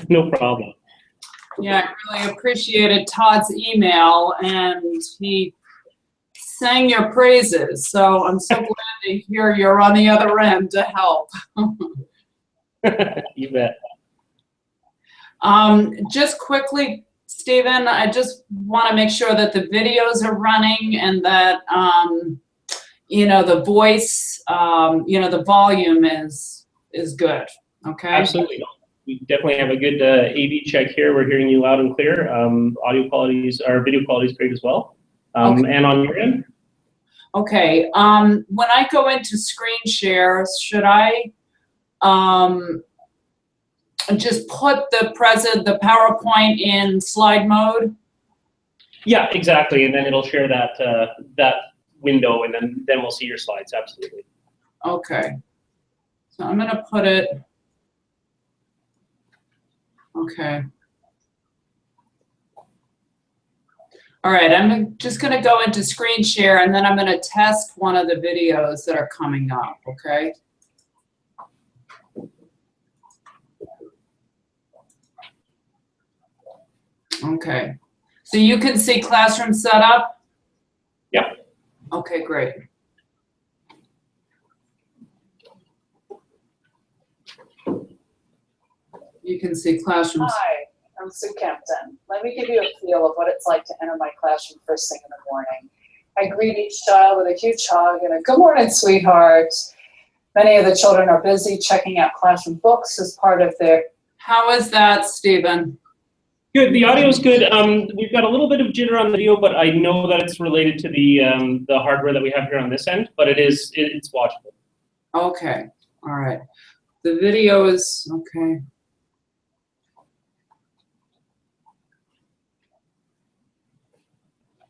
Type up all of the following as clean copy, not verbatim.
No problem. Yeah, I really appreciated Todd's email, and he sang your praises. So I'm so glad to hear you're on the other end to help. You bet. Just quickly, Stephen, I just want to make sure that the videos are running and that, you know, the voice, you know, the volume is good. Okay. Absolutely. We definitely have a good AV check here. We're hearing you loud and clear. Audio qualities, or video quality is great as well. Okay. And on your end? Okay. When I go into screen share, should I just put the PowerPoint in slide mode? Yeah, exactly. And then it'll share that that window, and then we'll see your slides. Absolutely. Okay. So I'm gonna put it. Okay. All right, I'm just gonna go into screen share, and then I'm gonna test one of the videos that are coming up, okay? Okay, so you can see classroom setup? Yep. Okay, great. You can see classrooms. Hi, I'm Sue Kempton. Let me give you a feel of what it's like to enter my classroom first thing in the morning. I greet each child with a huge hug and a good morning, sweetheart. Many of the children are busy checking out classroom books as part of their... How is that, Stephen? Good. The audio is good. We've got a little bit of jitter on the video, but I know that it's related to the hardware that we have here on this end. But it's watchable. Okay. All right. The video is okay.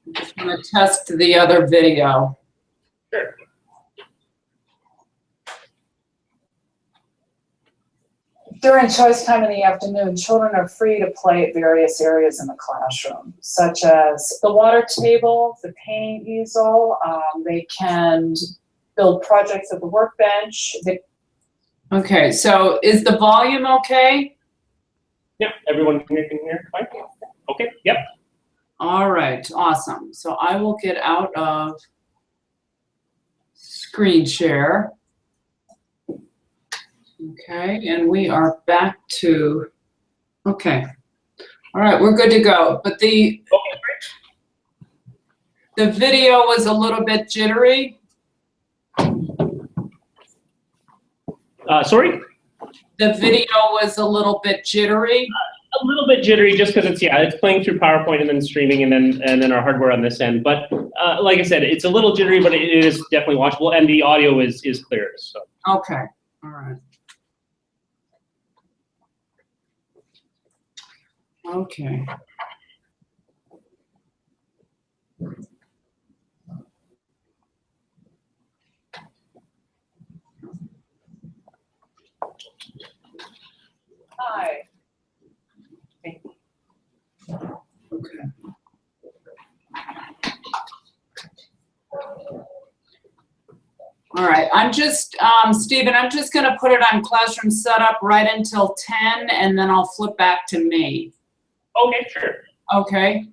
I'm just going to test the other video. Sure. During choice time in the afternoon, children are free to play at various areas in the classroom, such as the water table, the painting easel. They can build projects at the workbench. Okay, so is the volume okay? Yep. Everyone can hear fine? Okay. Yep. All right, awesome. So I will get out of screen share. Okay, and we are back to, okay. All right, we're good to go. But the video was a little bit jittery. Sorry? The video was a little bit jittery. A little bit jittery, just because it's playing through PowerPoint and then streaming, and then our hardware on this end. But like I said, it's a little jittery, but it is definitely watchable, and the audio is clear. So. Okay, all right. Okay. Hi. Okay. All right, I'm just, Stephen, I'm just gonna put it on classroom setup right until 10, and then I'll flip back to me. Okay, sure. Okay.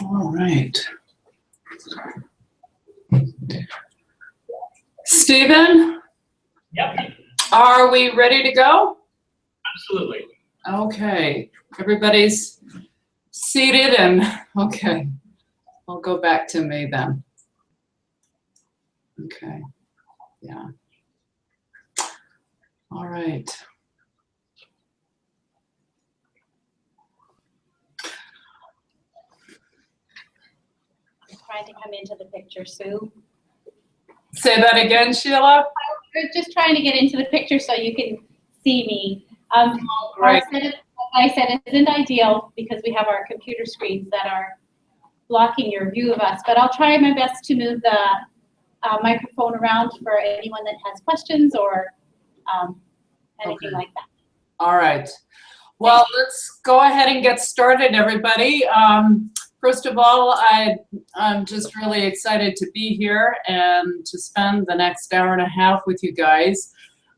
All right. Stephen, Yep, are we ready to go? absolutely. Okay, everybody's seated and, okay, I'll go back to me then. Okay, yeah. All right. Trying to come into the picture, Sue. Say that again, Sheila? We're just trying to get into the picture so you can see me. Great. Our setup, like I said, isn't ideal because we have our computer screens that are blocking your view of us, but I'll try my best to move the microphone around for anyone that has questions or anything Okay. like that. All right. Well, let's go ahead and get started, everybody. First of all, I'm just really excited to be here and to spend the next hour and a half with you guys.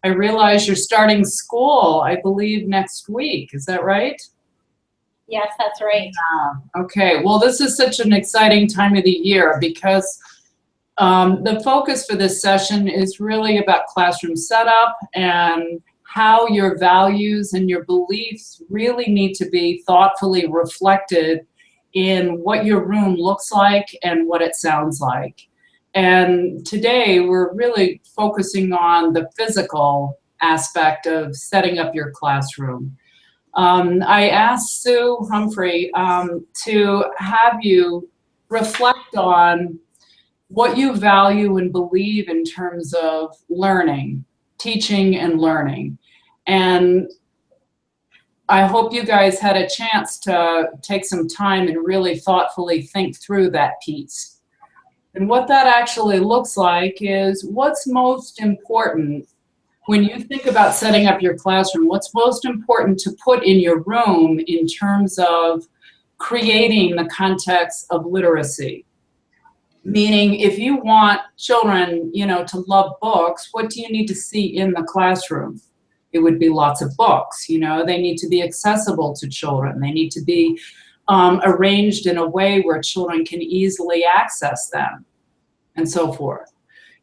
I realize you're starting school, I believe, next week. Is that right? Yes, that's right. Okay. Well, this is such an exciting time of the year because the focus for this session is really about classroom setup and how your values and your beliefs really need to be thoughtfully reflected in what your room looks like and what it sounds like. And today we're really focusing on the physical aspect of setting up your classroom. I asked Sue Humphrey to have you reflect on what you value and believe in terms of learning, teaching and learning. And I hope you guys had a chance to take some time and really thoughtfully think through that piece. And what that actually looks like is what's most important when you think about setting up your classroom, what's most important to put in your room in terms of creating the context of literacy. Meaning, if you want children, to love books, what do you need to see in the classroom? It would be lots of books. They need to be accessible to children. They need to be arranged in a way where children can easily access them, and so forth.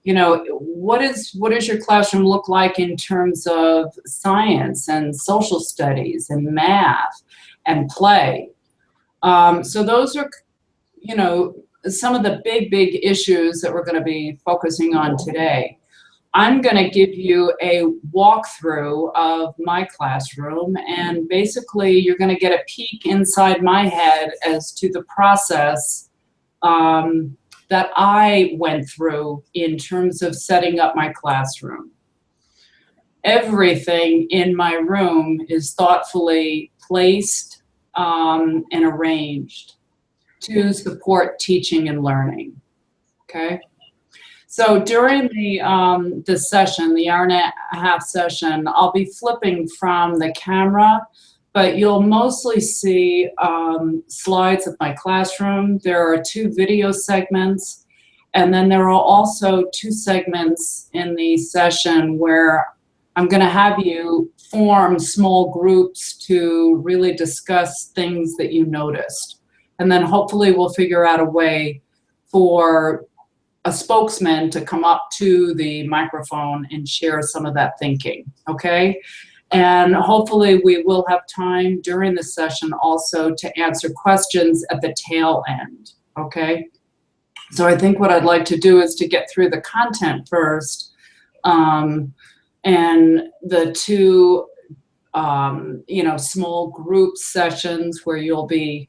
What does your classroom look like in terms of science and social studies and math and play? So those are, some of the big issues that we're going to be focusing on today. I'm going to give you a walkthrough of my classroom, and basically you're going to get a peek inside my head as to the process that I went through in terms of setting up my classroom. Everything in my room is thoughtfully placed and arranged to support teaching and learning, okay? So during the session, the hour and a half session, I'll be flipping from the camera, but you'll mostly see slides of my classroom. There are 2 video segments, and then there are also 2 segments in the session where I'm gonna have you form small groups to really discuss things that you noticed. And then hopefully we'll figure out a way for a spokesman to come up to the microphone and share some of that thinking, okay? And hopefully we will have time during the session also to answer questions at the tail end, okay? So I think what I'd like to do is to get through the content first, and the two, small group sessions where you'll be,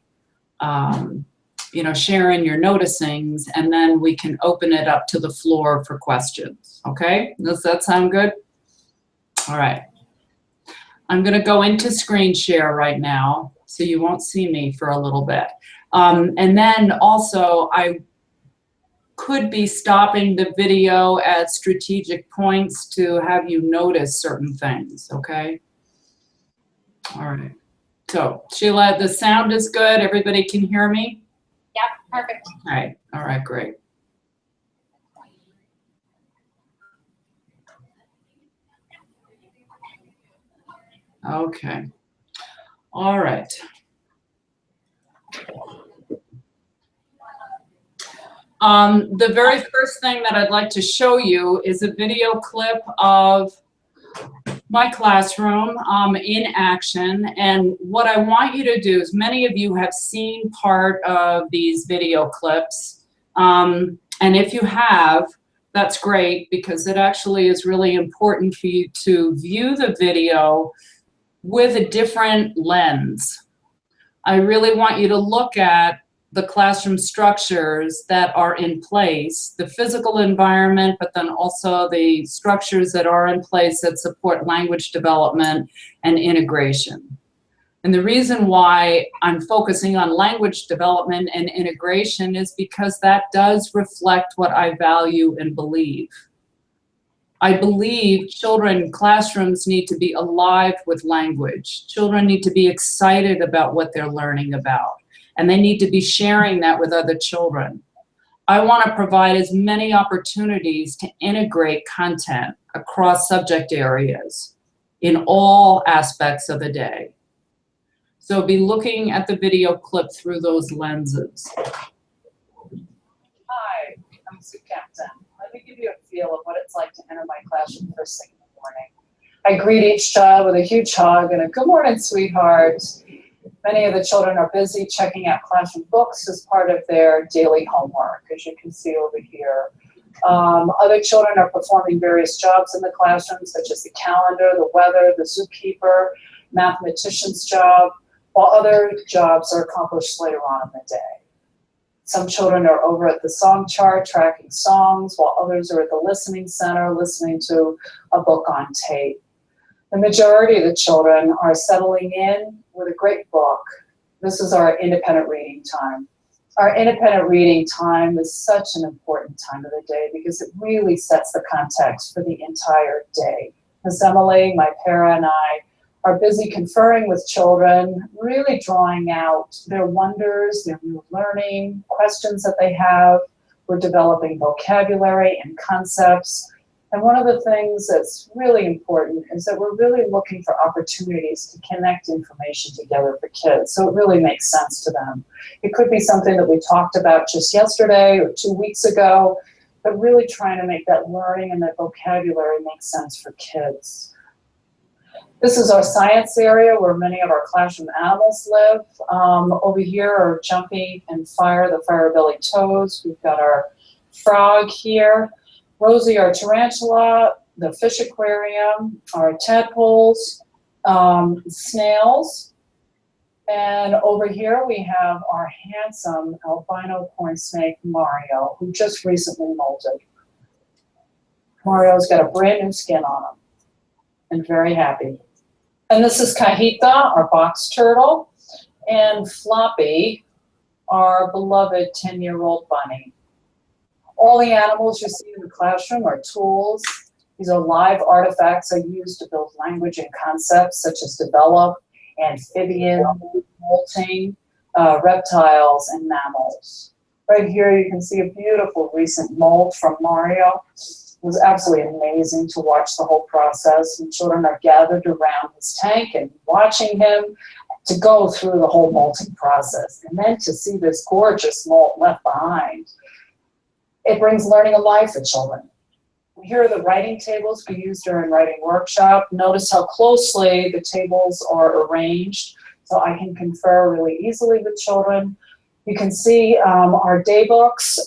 sharing your noticings, and then we can open it up to the floor for questions, okay? Does that sound good? All right. I'm gonna go into screen share right now, so you won't see me for a little bit. And then also, I could be stopping the video at strategic points to have you notice certain things, okay? All right. So, Sheila, the sound is good. Everybody can hear me? Yep, perfect. All right, great. Okay. All right. The very first thing that I'd like to show you is a video clip of my classroom in action. And what I want you to do is, many of you have seen part of these video clips. And if you have, that's great, because it actually is really important for you to view the video with a different lens. I really want you to look at the classroom structures that are in place, the physical environment, but then also the structures that are in place that support language development and integration. And the reason why I'm focusing on language development and integration is because that does reflect what I value and believe. I believe classrooms need to be alive with language. Children need to be excited about what they're learning about, and they need to be sharing that with other children. I want to provide as many opportunities to integrate content across subject areas in all aspects of the day. So be looking at the video clip through those lenses. Hi, I'm Sue Captain. Let me give you a feel of what it's like to enter my classroom first thing in the morning. I greet each child with a huge hug and a good morning, sweetheart. Many of the children are busy checking out classroom books as part of their daily homework, as you can see over here. Other children are performing various jobs in the classroom, such as the calendar, the weather, the zookeeper, mathematician's job, while other jobs are accomplished later on in the day. Some children are over at the song chart tracking songs, while others are at the listening center listening to a book on tape. The majority of the children are settling in with a great book. This is our independent reading time. Our independent reading time is such an important time of the day because it really sets the context for the entire day. Ms. Emily, my para, and I are busy conferring with children, really drawing out their wonders, their new learning, questions that they have. We're developing vocabulary and concepts. And one of the things that's really important is that we're really looking for opportunities to connect information together for kids, so it really makes sense to them. It could be something that we talked about just yesterday or 2 weeks ago, but really trying to make that learning and that vocabulary make sense for kids. This is our science area where many of our classroom animals live. Over here are Jumpy and Fire, the fire-bellied toads. We've got our frog here. Rosie, our tarantula, the fish aquarium, our tadpoles, snails. And over here we have our handsome albino corn snake, Mario, who just recently molted. Mario's got a brand new skin on him and very happy. And this is Kahita, our box turtle, and Floppy, our beloved 10-year-old bunny. All the animals you see in the classroom are tools. These are live artifacts I use to build language and concepts such as develop, amphibian, molting, reptiles, and mammals. Right here you can see a beautiful recent mold from Mario. It was absolutely amazing to watch the whole process, and children are gathered around his tank and watching him to go through the whole molting process. And then to see this gorgeous mold left behind, it brings learning alive for children. Here are the writing tables we use during writing workshop. Notice how closely the tables are arranged, so I can confer really easily with children. You can see our day books,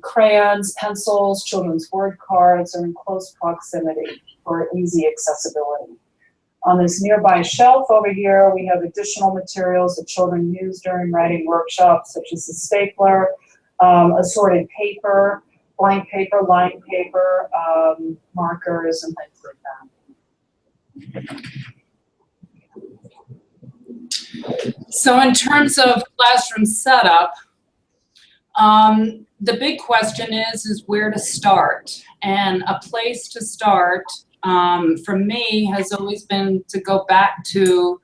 crayons, pencils, children's word cards are in close proximity for easy accessibility. On this nearby shelf over here, we have additional materials that children use during writing workshops, such as a stapler, assorted paper, blank paper, line paper, markers, and things like that. So in terms of classroom setup, the big question is where to start. And a place to start for me has always been to go back to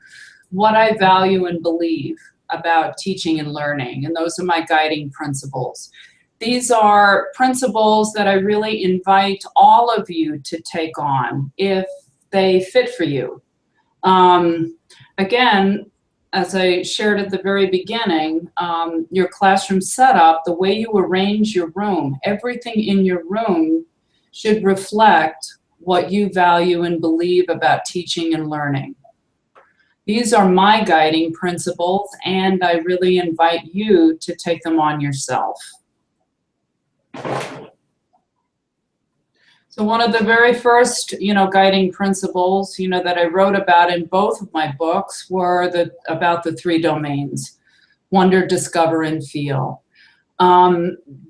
what I value and believe about teaching and learning. And those are my guiding principles. These are principles that I really invite all of you to take on if they fit for you. Again, as I shared at the very beginning, your classroom setup, the way you arrange your room, everything in your room should reflect what you value and believe about teaching and learning. These are my guiding principles, and I really invite you to take them on yourself. So one of the very first, guiding principles, that I wrote about in both of my books were about the 3 domains: wonder, discover, and feel.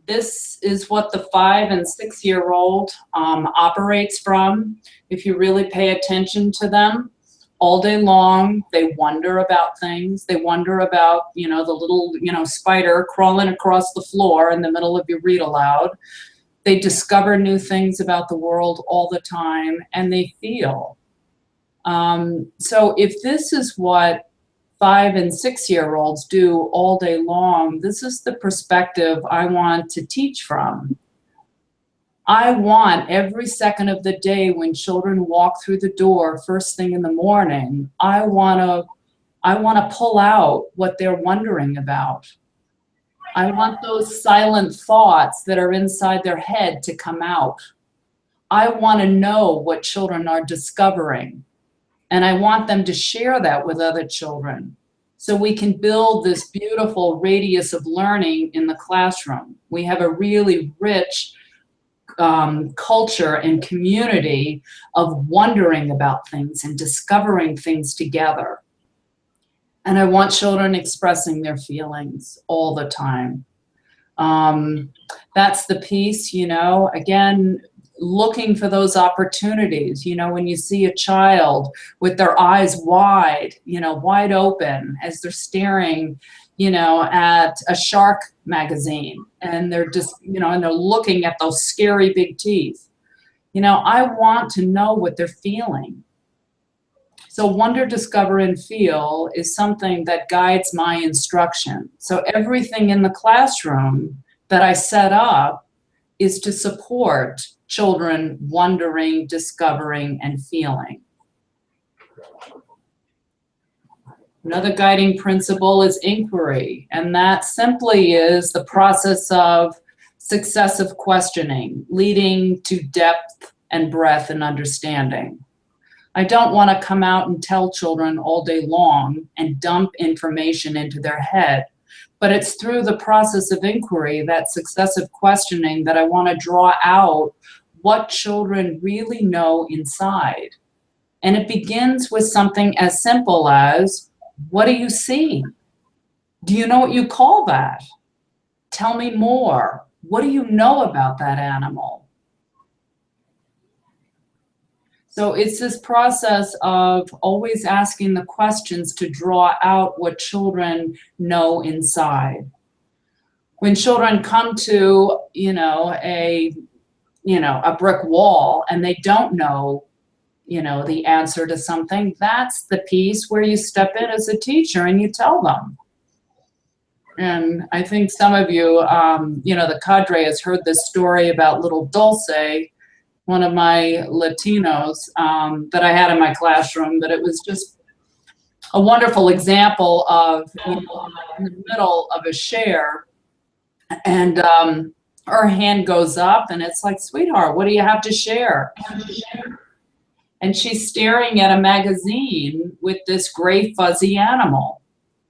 This is what the 5- and 6-year-old operates from. If you really pay attention to them, all day long, they wonder about things. They wonder about, the little, spider crawling across the floor in the middle of your read aloud. They discover new things about the world all the time, and they feel. So if this is what 5- and 6-year-olds do all day long, this is the perspective I want to teach from. I want every second of the day when children walk through the door first thing in the morning, I want to pull out what they're wondering about. I want those silent thoughts that are inside their head to come out. I want to know what children are discovering, and I want them to share that with other children so we can build this beautiful radius of learning in the classroom. We have a really rich culture and community of wondering about things and discovering things together. And I want children expressing their feelings all the time. That's the piece, again, looking for those opportunities, when you see a child with their eyes wide, wide open as they're staring, at a shark magazine, and they're just, and they're looking at those scary big teeth. I want to know what they're feeling. So wonder, discover, and feel is something that guides my instruction. So everything in the classroom that I set up is to support children wondering, discovering, and feeling. Another guiding principle is inquiry, and that simply is the process of successive questioning, leading to depth and breadth and understanding. I don't want to come out and tell children all day long and dump information into their head, but it's through the process of inquiry, that successive questioning, that I want to draw out what children really know inside. And it begins with something as simple as, what do you see? Do you know what you call that? Tell me more. What do you know about that animal? So it's this process of always asking the questions to draw out what children know inside. When children come to, a brick wall and they don't know, the answer to something, that's the piece where you step in as a teacher and you tell them. And I think some of you, the cadre has heard this story about little Dulce, one of my Latinos that I had in my classroom, but it was just a wonderful example of, in the middle of a share, and her hand goes up and it's like, sweetheart, what do you have to share? And she's staring at a magazine with this gray fuzzy animal.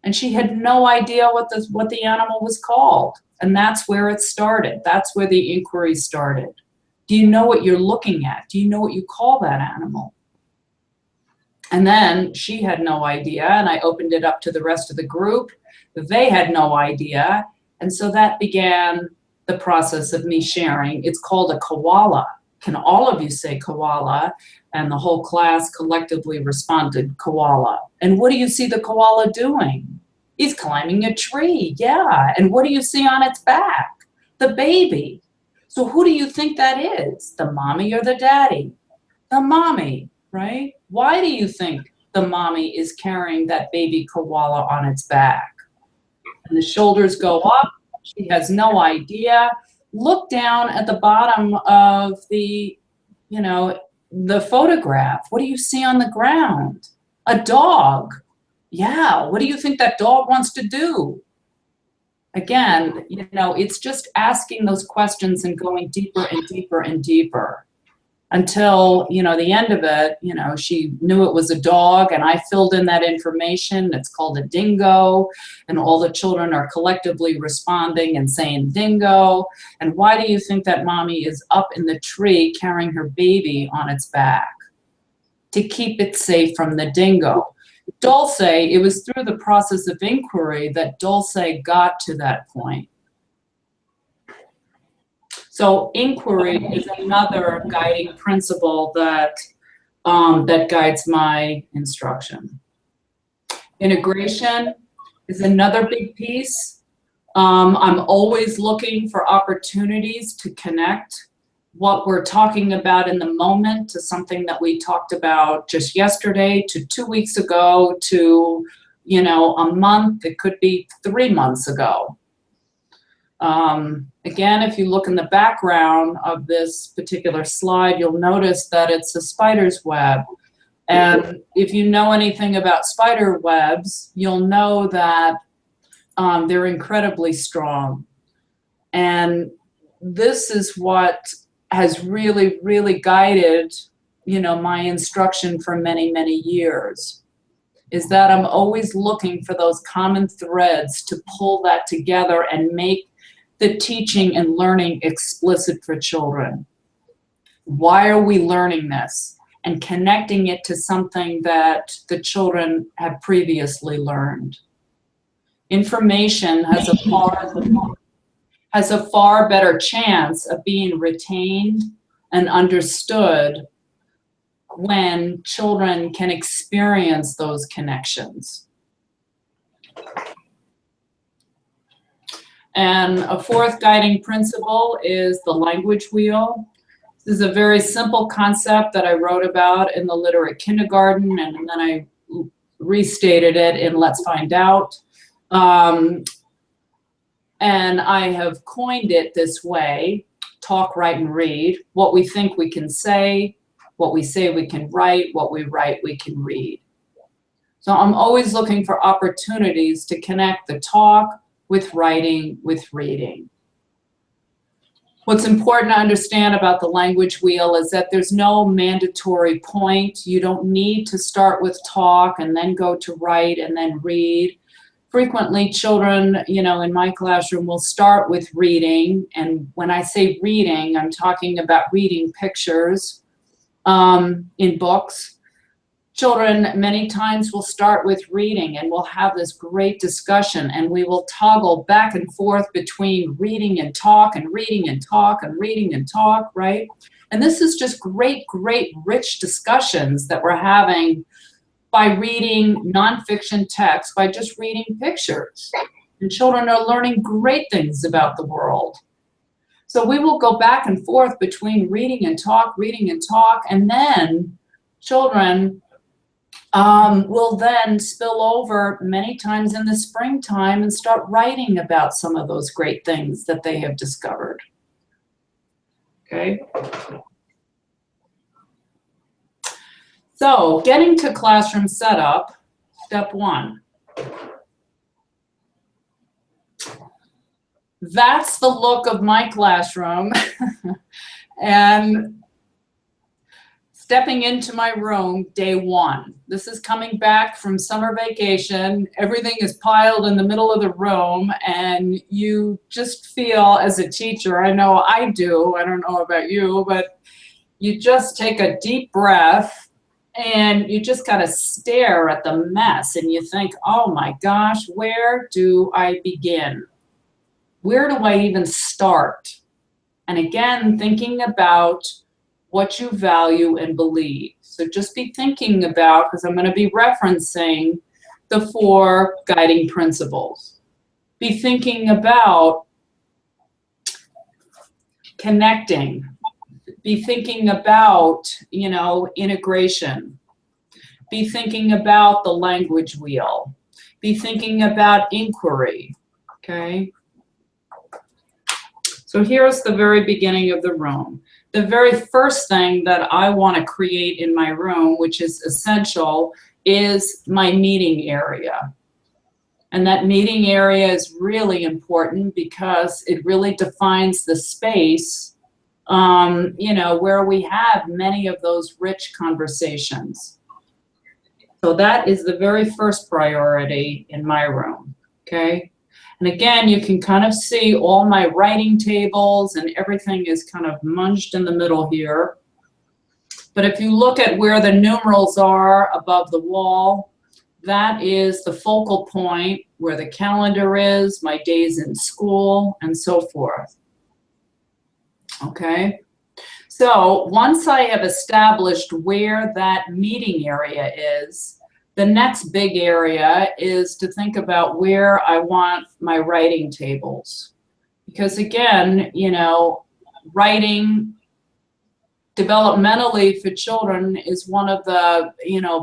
And she had no idea what the animal was called. And that's where it started. That's where the inquiry started. Do you know what you're looking at? Do you know what you call that animal? And then she had no idea, and I opened it up to the rest of the group. They had no idea. And so that began the process of me sharing. It's called a koala. Can all of you say koala? And the whole class collectively responded, koala. And what do you see the koala doing? He's climbing a tree, yeah. And what do you see on its back? The baby. So who do you think that is? The mommy or the daddy? The mommy, right? Why do you think the mommy is carrying that baby koala on its back? And the shoulders go up. She has no idea. Look down at the bottom of the, the photograph. What do you see on the ground? A dog. Yeah, what do you think that dog wants to do? Again, it's just asking those questions and going deeper and deeper and deeper until, the end of it, she knew it was a dog and I filled in that information. It's called a dingo, and all the children are collectively responding and saying dingo. And why do you think that mommy is up in the tree carrying her baby on its back? To keep it safe from the dingo. Dulce, it was through the process of inquiry that Dulce got to that point. So inquiry is another guiding principle that guides my instruction. Integration is another big piece. I'm always looking for opportunities to connect what we're talking about in the moment to something that we talked about just yesterday, to 2 weeks ago, to, a month. It could be 3 months ago. Again, if you look in the background of this particular slide, you'll notice that it's a spider's web. And if you know anything about spider webs, you'll know that they're incredibly strong. And this is what has really, really guided, my instruction for many, many years, is that I'm always looking for those common threads to pull that together and make the teaching and learning explicit for children. Why are we learning this? And connecting it to something that the children have previously learned. Information has a far better chance of being retained and understood when children can experience those connections. And a fourth guiding principle is the language wheel. This is a very simple concept that I wrote about in the Literate Kindergarten, and then I restated it in Let's Find Out. And I have coined it this way: talk, write, and read. What we think we can say, what we say we can write, what we write we can read. So I'm always looking for opportunities to connect the talk with writing, with reading. What's important to understand about the language wheel is that there's no mandatory point. You don't need to start with talk and then go to write and then read. Frequently, children, in my classroom will start with reading. And when I say reading, I'm talking about reading pictures in books. Children many times will start with reading and we'll have this great discussion, and we will toggle back and forth between reading and talk and reading and talk and reading and talk, right? And this is just great, great, rich discussions that we're having by reading nonfiction text, by just reading pictures. And children are learning great things about the world. So we will go back and forth between reading and talk, and then children will then spill over many times in the springtime and start writing about some of those great things that they have discovered. Okay? So, getting to classroom setup, step 1. that's the look of my classroom. And stepping into my room, day one. This is coming back from summer vacation. Everything is piled in the middle of the room, and you just feel as a teacher, I know I do, I don't know about you, but you just take a deep breath and you just kind of stare at the mess and you think, oh my gosh, where do I begin? Where do I even start? And again, thinking about what you value and believe. So just be thinking about, because I'm going to be referencing the 4 guiding principles. Be thinking about connecting. Be thinking about, integration. Be thinking about the language wheel. Be thinking about inquiry, okay? So here's the very beginning of the room. The very first thing that I want to create in my room, which is essential, is my meeting area. And that meeting area is really important because it really defines the space, where we have many of those rich conversations. So that is the very first priority in my room, okay? And again, you can kind of see all my writing tables and everything is kind of munged in the middle here. But if you look at where the numerals are above the wall, that is the focal point where the calendar is, my days in school, and so forth. Okay? So once I have established where that meeting area is, the next big area is to think about where I want my writing tables. Because again, writing developmentally for children is one of the,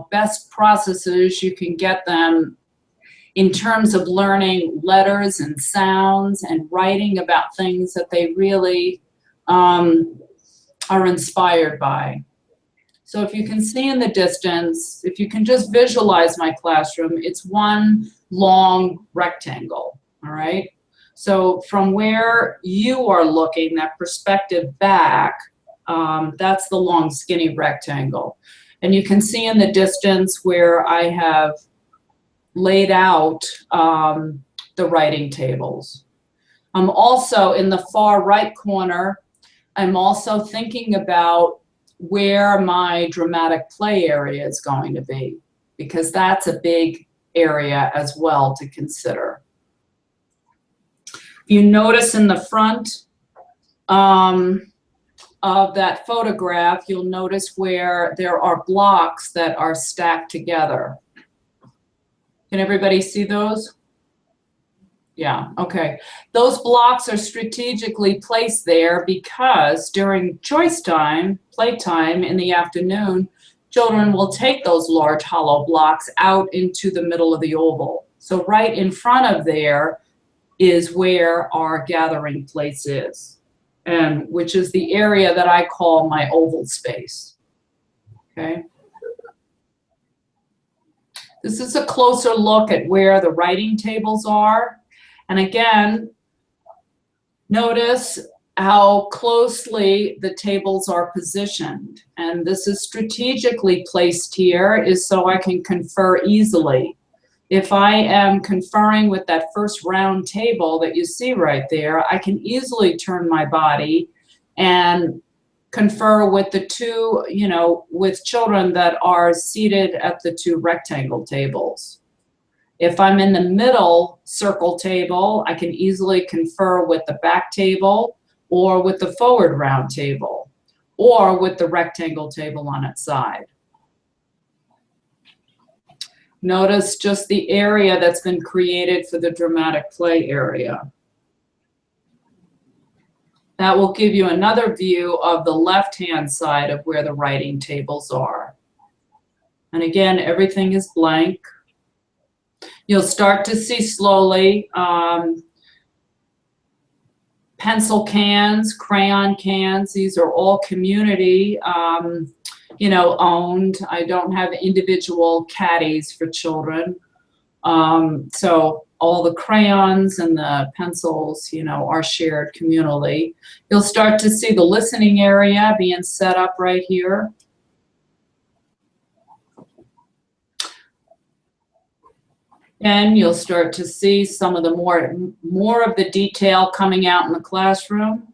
best processes you can get them in terms of learning letters and sounds and writing about things that they really are inspired by. So if you can see in the distance, if you can just visualize my classroom, it's one long rectangle, all right? So from where you are looking, that perspective back, that's the long skinny rectangle. And you can see in the distance where I have laid out the writing tables. I'm also in the far right corner, I'm also thinking about where my dramatic play area is going to be, because that's a big area as well to consider. You notice in the front of that photograph, you'll notice where there are blocks that are stacked together. Can everybody see those? Yeah, okay. Those blocks are strategically placed there because during choice time, playtime in the afternoon, children will take those large hollow blocks out into the middle of the oval. So right in front of there is where our gathering place is, and which is the area that I call my oval space, okay? This is a closer look at where the writing tables are. And again, notice how closely the tables are positioned. And this is strategically placed here is so I can confer easily. If I am conferring with that first round table that you see right there, I can easily turn my body and confer with the two, with children that are seated at the 2 rectangle tables. If I'm in the middle circle table, I can easily confer with the back table or with the forward round table or with the rectangle table on its side. Notice just the area that's been created for the dramatic play area. That will give you another view of the left-hand side of where the writing tables are. And again, everything is blank. You'll start to see slowly pencil cans, crayon cans. These are all community, owned. I don't have individual caddies for children. So all the crayons and the pencils, you know, are shared communally. You'll start to see the listening area being set up right here. And you'll start to see some of the more of the detail coming out in the classroom,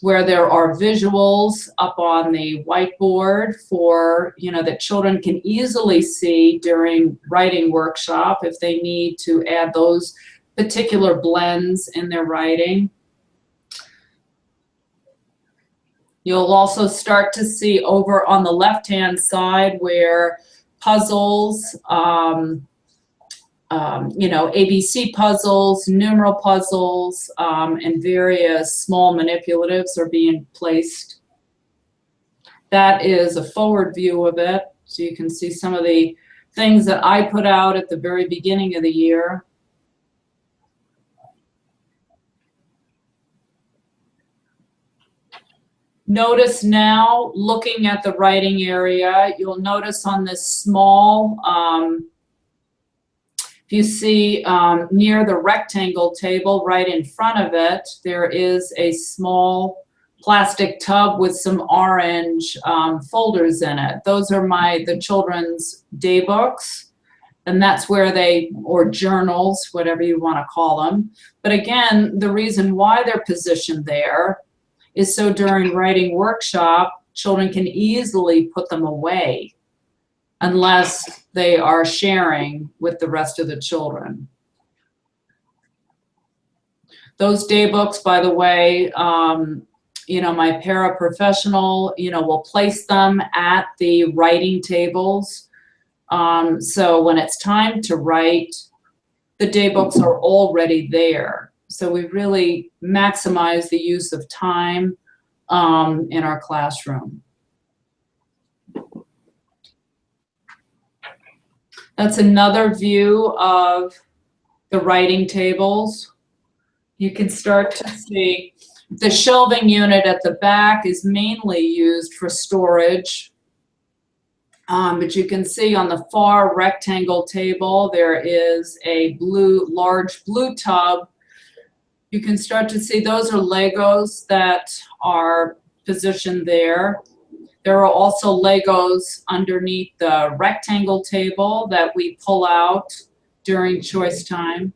where there are visuals up on the whiteboard for, you know, that children can easily see during writing workshop if they need to add those particular blends in their writing. You'll also start to see over on the left-hand side where puzzles, you know, ABC puzzles, numeral puzzles, and various small manipulatives are being placed. That is a forward view of it. So you can see some of the things that I put out at the very beginning of the year. Notice now, looking at the writing area, you'll notice on this small, if you see near the rectangle table right in front of it, there is a small plastic tub with some orange folders in it. Those are the children's day books, and that's where or journals, whatever you want to call them. But again, the reason why they're positioned there is so during writing workshop, children can easily put them away unless they are sharing with the rest of the children. Those day books, by the way, you know, my paraprofessional, you know, will place them at the writing tables. So when it's time to write, the day books are already there. So we really maximize the use of time in our classroom. That's another view of the writing tables. You can start to see the shelving unit at the back is mainly used for storage. But you can see on the far rectangle table, there is a large blue tub. You can start to see those are Legos that are positioned there. There are also Legos underneath the rectangle table that we pull out during choice time.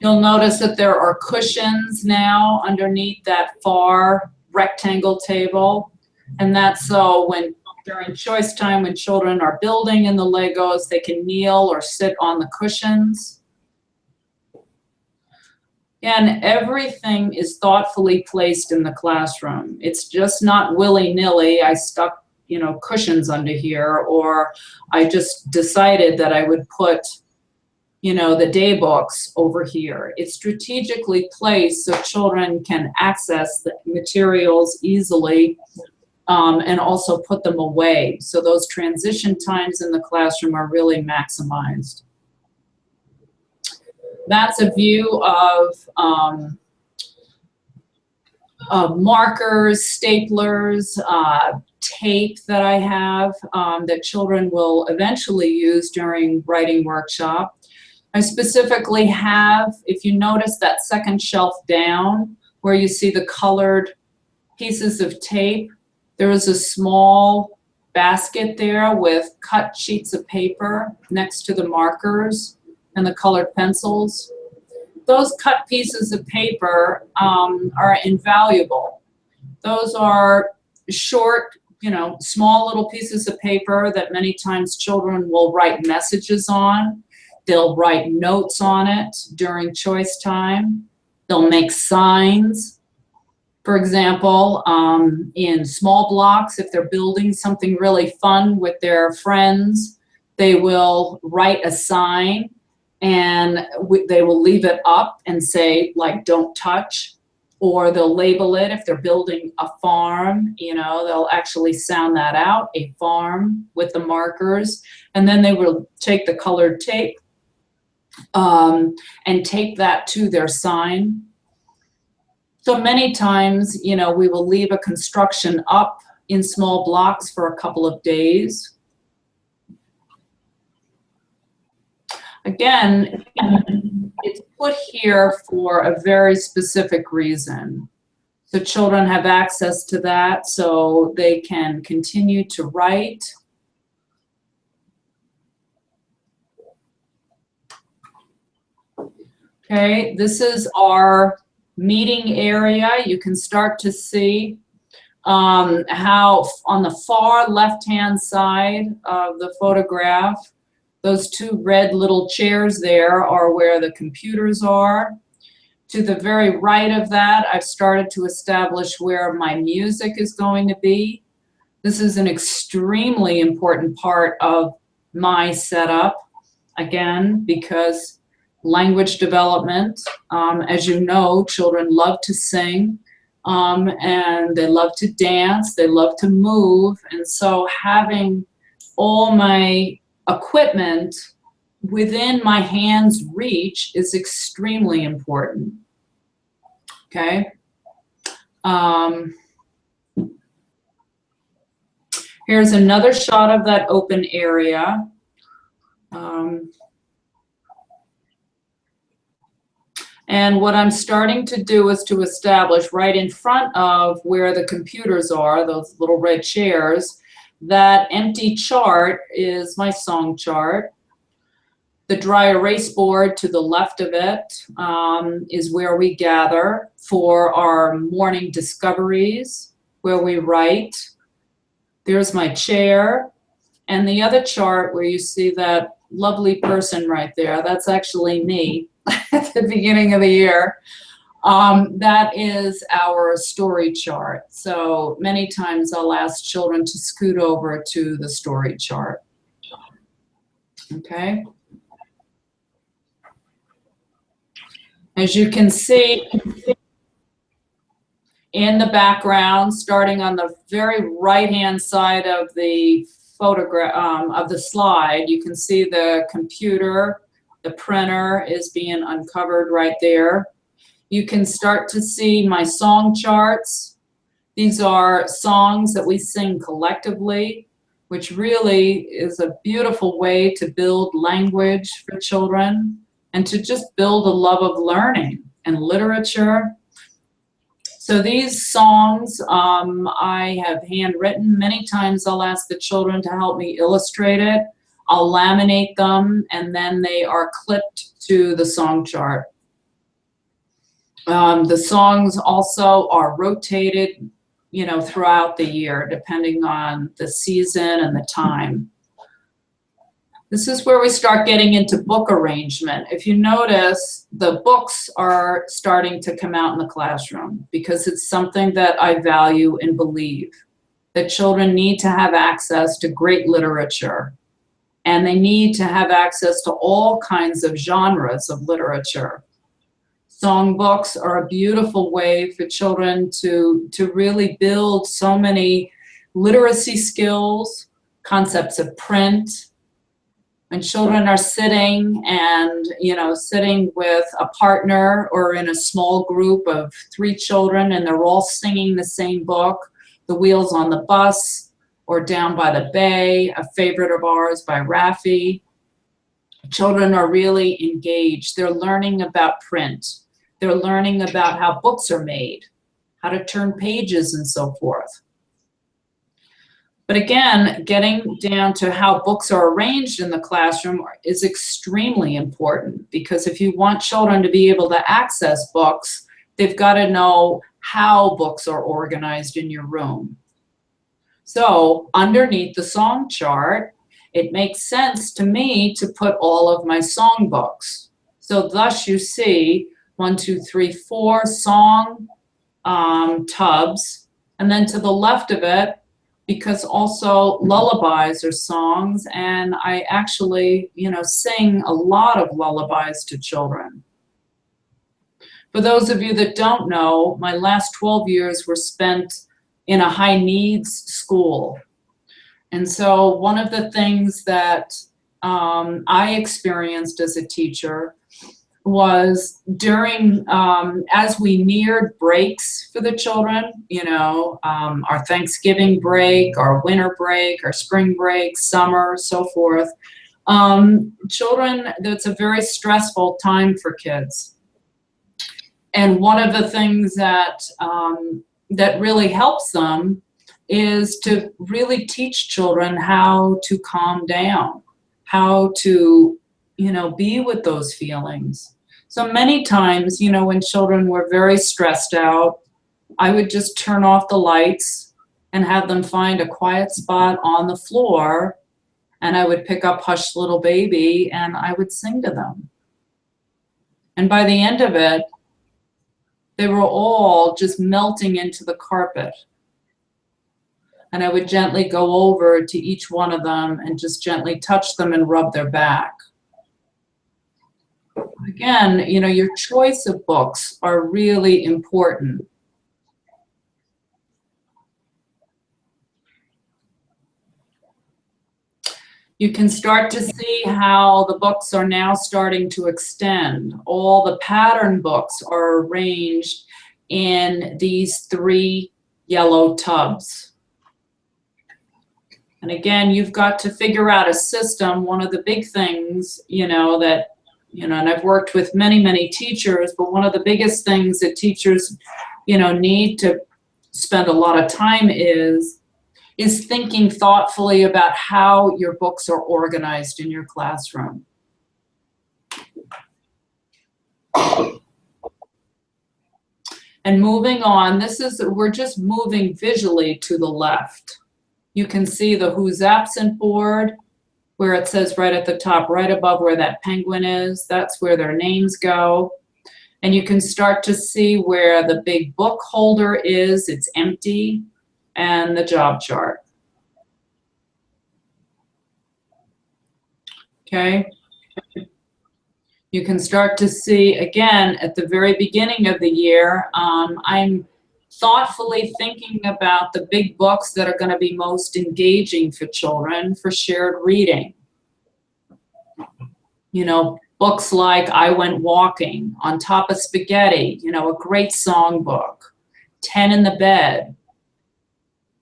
You'll notice that there are cushions now underneath that far rectangle table. And that's so during choice time, when children are building in the Legos, they can kneel or sit on the cushions. And everything is thoughtfully placed in the classroom. It's just not willy-nilly, I stuck, you know, cushions under here, or I just decided that I would put, you know, the day books over here. It's strategically placed so children can access the materials easily and also put them away. So those transition times in the classroom are really maximized. That's a view of markers, staplers, tape that I have that children will eventually use during writing workshop. I specifically have, if you notice that second shelf down where you see the colored pieces of tape, there is a small basket there with cut sheets of paper next to the markers and the colored pencils. Those cut pieces of paper are invaluable. Those are short, you know, small little pieces of paper that many times children will write messages on. They'll write notes on it during choice time. They'll make signs. For example, in small blocks, if they're building something really fun with their friends, they will write a sign and they will leave it up and say, like, don't touch, or they'll label it. If they're building a farm, you know, they'll actually sound that out, a farm, with the markers, and then they will take the colored tape and tape that to their sign. So many times, you know, we will leave a construction up in small blocks for a couple of days. Again, it's put here for a very specific reason. So children have access to that so they can continue to write. Okay, this is our meeting area. You can start to see how on the far left-hand side of the photograph, those two red little chairs there are where the computers are. To the very right of that, I've started to establish where my music is going to be. This is an extremely important part of my setup, again, because language development, as you know, children love to sing, and they love to dance, they love to move, and so having all my equipment within my hand's reach is extremely important. Okay. Here's another shot of that open area. And what I'm starting to do is to establish right in front of where the computers are, those little red chairs, that empty chart is my song chart. The dry erase board to the left of it is where we gather for our morning discoveries, where we write. There's my chair. And the other chart where you see that lovely person right there, that's actually me at the beginning of the year. That is our story chart. So many times I'll ask children to scoot over to the story chart. Okay. As you can see in the background, starting on the very right-hand side of the photograph, of the slide, you can see the computer, the printer is being uncovered right there. You can start to see my song charts. These are songs that we sing collectively, which really is a beautiful way to build language for children and to just build a love of learning and literature. So these songs I have handwritten. Many times I'll ask the children to help me illustrate it. I'll laminate them, and then they are clipped to the song chart. The songs also are rotated, you know, throughout the year, depending on the season and the time. This is where we start getting into book arrangement. If you notice, the books are starting to come out in the classroom because it's something that I value and believe, that children need to have access to great literature, and they need to have access to all kinds of genres of literature. Songbooks are a beautiful way for children to really build so many literacy skills, concepts of print. When children are sitting and, you know, sitting with a partner or in a small group of 3 children and they're all singing the same book, The Wheels on the Bus, or Down by the Bay, a favorite of ours by Raffi. Children are really engaged. They're learning about print. They're learning about how books are made, how to turn pages and so forth. But again, getting down to how books are arranged in the classroom is extremely important, because if you want children to be able to access books, they've got to know how books are organized in your room. So underneath the song chart, it makes sense to me to put all of my song books. So thus you see 1, 2, 3, 4 song tubs, and then to the left of it, because also lullabies are songs, and I actually, you know, sing a lot of lullabies to children. For those of you that don't know, my last 12 years were spent in a high needs school. And so one of the things that I experienced as a teacher was during, as we neared breaks for the children, you know, our Thanksgiving break, our winter break, our spring break, summer, so forth, Children, that's a very stressful time for kids. And one of the things that, that really helps them is to really teach children how to calm down, how to, you know, be with those feelings. So many times, you know, when children were very stressed out, I would just turn off the lights and have them find a quiet spot on the floor, and I would pick up Hush Little Baby and I would sing to them. And by the end of it, they were all just melting into the carpet. And I would gently go over to each one of them and just gently touch them and rub their back. Again, you know, your choice of books are really important. You can start to see how the books are now starting to extend. All the pattern books are arranged in these 3 yellow tubs. And again, you've got to figure out a system. One of the big things, you know, that, you know, and I've worked with many, many teachers, but one of the biggest things that teachers, you know, need to spend a lot of time is thinking thoughtfully about how your books are organized in your classroom. And moving on, we're just moving visually to the left. You can see the Who's Absent board, where it says right at the top, right above where that penguin is, that's where their names go. And you can start to see where the big book holder is, it's empty, and the job chart. Okay. You can start to see, again, at the very beginning of the year, I'm thoughtfully thinking about the big books that are going to be most engaging for children for shared reading. You know, books like I Went Walking, On Top of Spaghetti, you know, a great songbook, 10 in the Bed,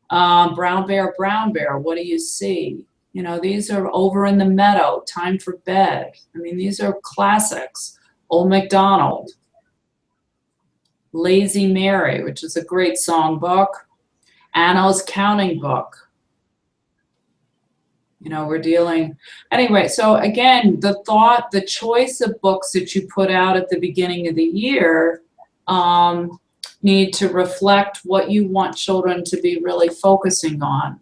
Brown Bear, What Do You See? You know, these are Over in the Meadow, Time for Bed. I mean, these are classics. Old MacDonald. Lazy Mary, which is a great songbook. Anna's Counting Book. You know, we're dealing, anyway, so again, the choice of books that you put out at the beginning of the year need to reflect what you want children to be really focusing on.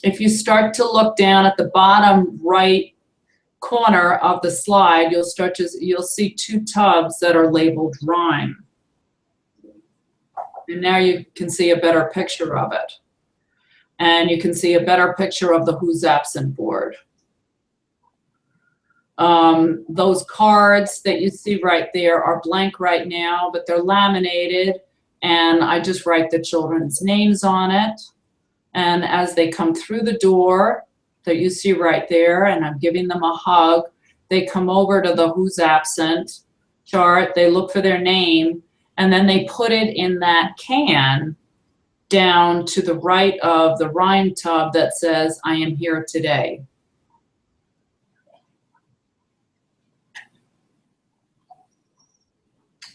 If you start to look down at the bottom right corner of the slide, you'll see 2 tubs that are labeled Rhyme. And now you can see a better picture of it. And you can see a better picture of the Who's Absent board. Those cards that you see right there are blank right now, but they're laminated, and I just write the children's names on it. And as they come through the door that you see right there, and I'm giving them a hug, they come over to the Who's Absent chart, they look for their name, and then they put it in that can down to the right of the rhyme tub that says, I am here today.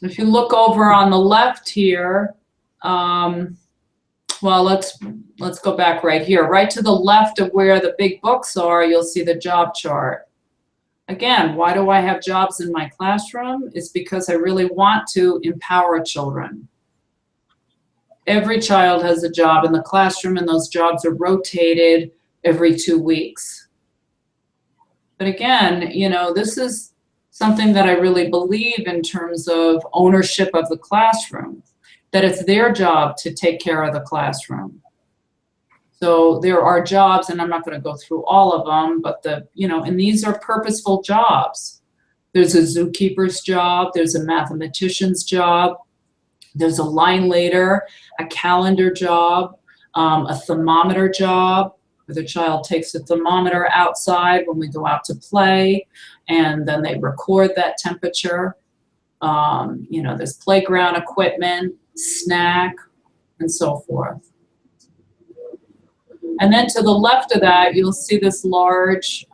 If you look over on the left here, well, let's go back right here. Right to the left of where the big books are, you'll see the job chart. Again, why do I have jobs in my classroom? It's because I really want to empower children. Every child has a job in the classroom, and those jobs are rotated every 2 weeks. But again, you know, this is something that I really believe in terms of ownership of the classroom, that it's their job to take care of the classroom. So there are jobs, and I'm not going to go through all of them, but and these are purposeful jobs. There's a zookeeper's job, there's a mathematician's job, there's a line leader, a calendar job, a thermometer job, where the child takes a thermometer outside when we go out to play, and then they record that temperature. There's playground equipment, snack, and so forth. And then to the left of that, you'll see this large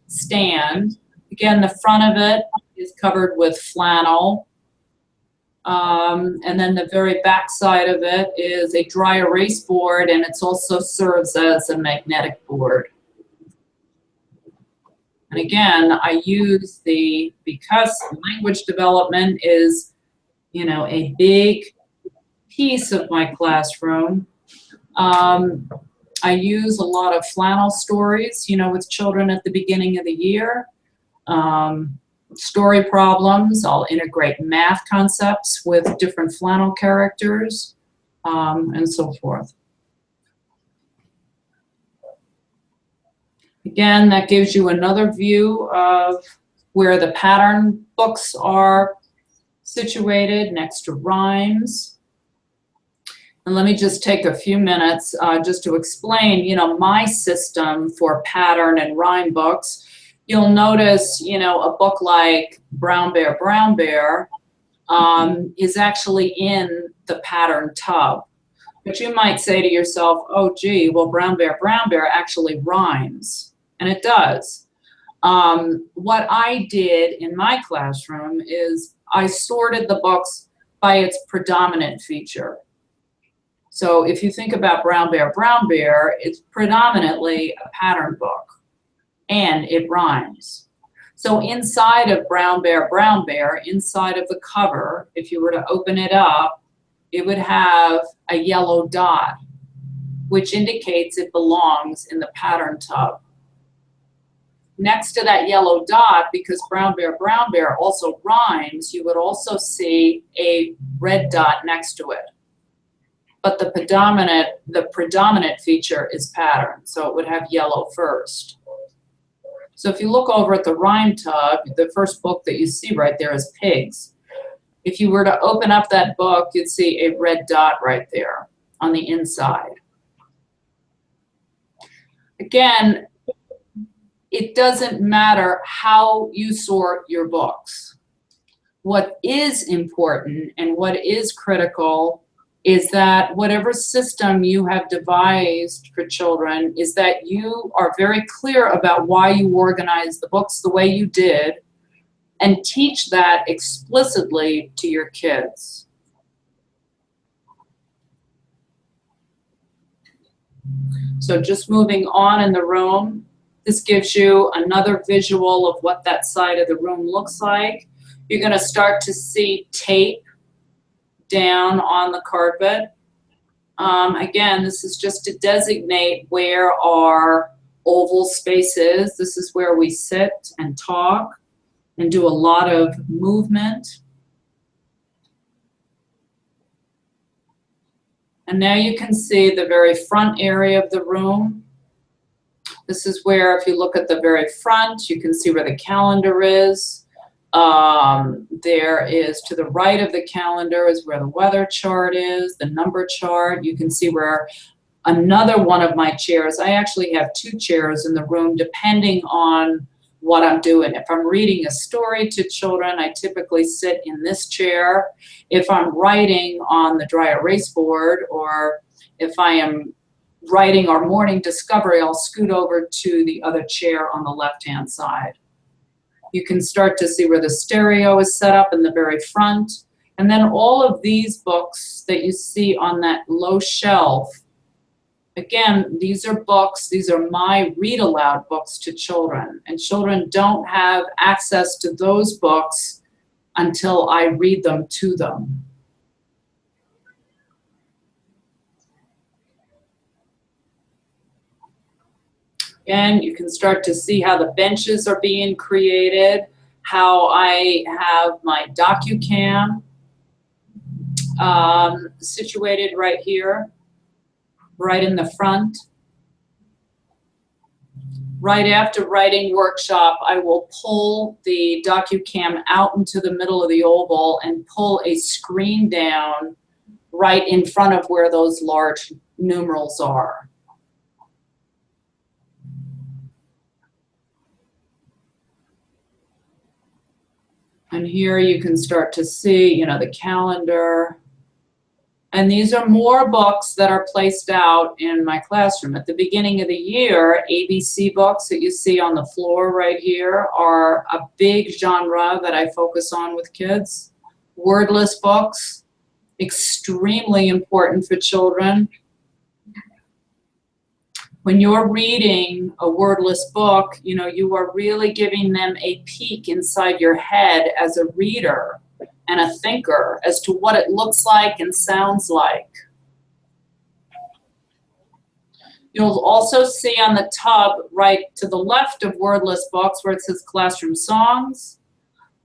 stand. Again, the front of it is covered with flannel. And then the very back side of it is a dry erase board, and it also serves as a magnetic board. And again, I use because language development is, you know, a big piece of my classroom, I use a lot of flannel stories, you know, with children at the beginning of the year. Story problems, I'll integrate math concepts with different flannel characters, and so forth. Again, that gives you another view of where the pattern books are situated next to rhymes. And let me just take a few minutes just to explain, you know, my system for pattern and rhyme books. You'll notice, you know, a book like Brown Bear, Brown Bear is actually in the pattern tub. But you might say to yourself, oh, gee, well, Brown Bear actually rhymes. And it does. What I did in my classroom is I sorted the books by its predominant feature. So if you think about Brown Bear, it's predominantly a pattern book, and it rhymes. So inside of Brown Bear, inside of the cover, if you were to open it up, it would have a yellow dot, which indicates it belongs in the pattern tub. Next to that yellow dot, because Brown Bear also rhymes, you would also see a red dot next to it. But the predominant feature is pattern, so it would have yellow first. So if you look over at the rhyme tub, the first book that you see right there is Pigs. If you were to open up that book, you'd see a red dot right there on the inside. Again, it doesn't matter how you sort your books. What is important and what is critical is that whatever system you have devised for children is that you are very clear about why you organize the books the way you did and teach that explicitly to your kids. So just moving on in the room, this gives you another visual of what that side of the room looks like. You're going to start to see tape down on the carpet. Again, this is just to designate where our oval space is. This is where we sit and talk and do a lot of movement. And now you can see the very front area of the room. This is where, if you look at the very front, you can see where the calendar is. There is, to the right of the calendar is where the weather chart is, the number chart. You can see where another one of my chairs, I actually have 2 chairs in the room depending on what I'm doing. If I'm reading a story to children, I typically sit in this chair. If I'm writing on the dry erase board, or if I am writing our morning discovery, I'll scoot over to the other chair on the left-hand side. You can start to see where the stereo is set up in the very front. And then all of these books that you see on that low shelf, again, these are books, these are my read aloud books to children. And children don't have access to those books until I read them to them. Again, you can start to see how the benches are being created, how I have my DocuCam situated right here, right in the front. Right after writing workshop, I will pull the DocuCam out into the middle of the oval and pull a screen down right in front of where those large numerals are. And here you can start to see, you know, the calendar. And these are more books that are placed out in my classroom. At the beginning of the year, ABC books that you see on the floor right here are a big genre that I focus on with kids. Wordless books, extremely important for children. When you're reading a wordless book, you know, you are really giving them a peek inside your head as a reader and a thinker as to what it looks like and sounds like. You'll also see on the tub right to the left of wordless books where it says classroom songs.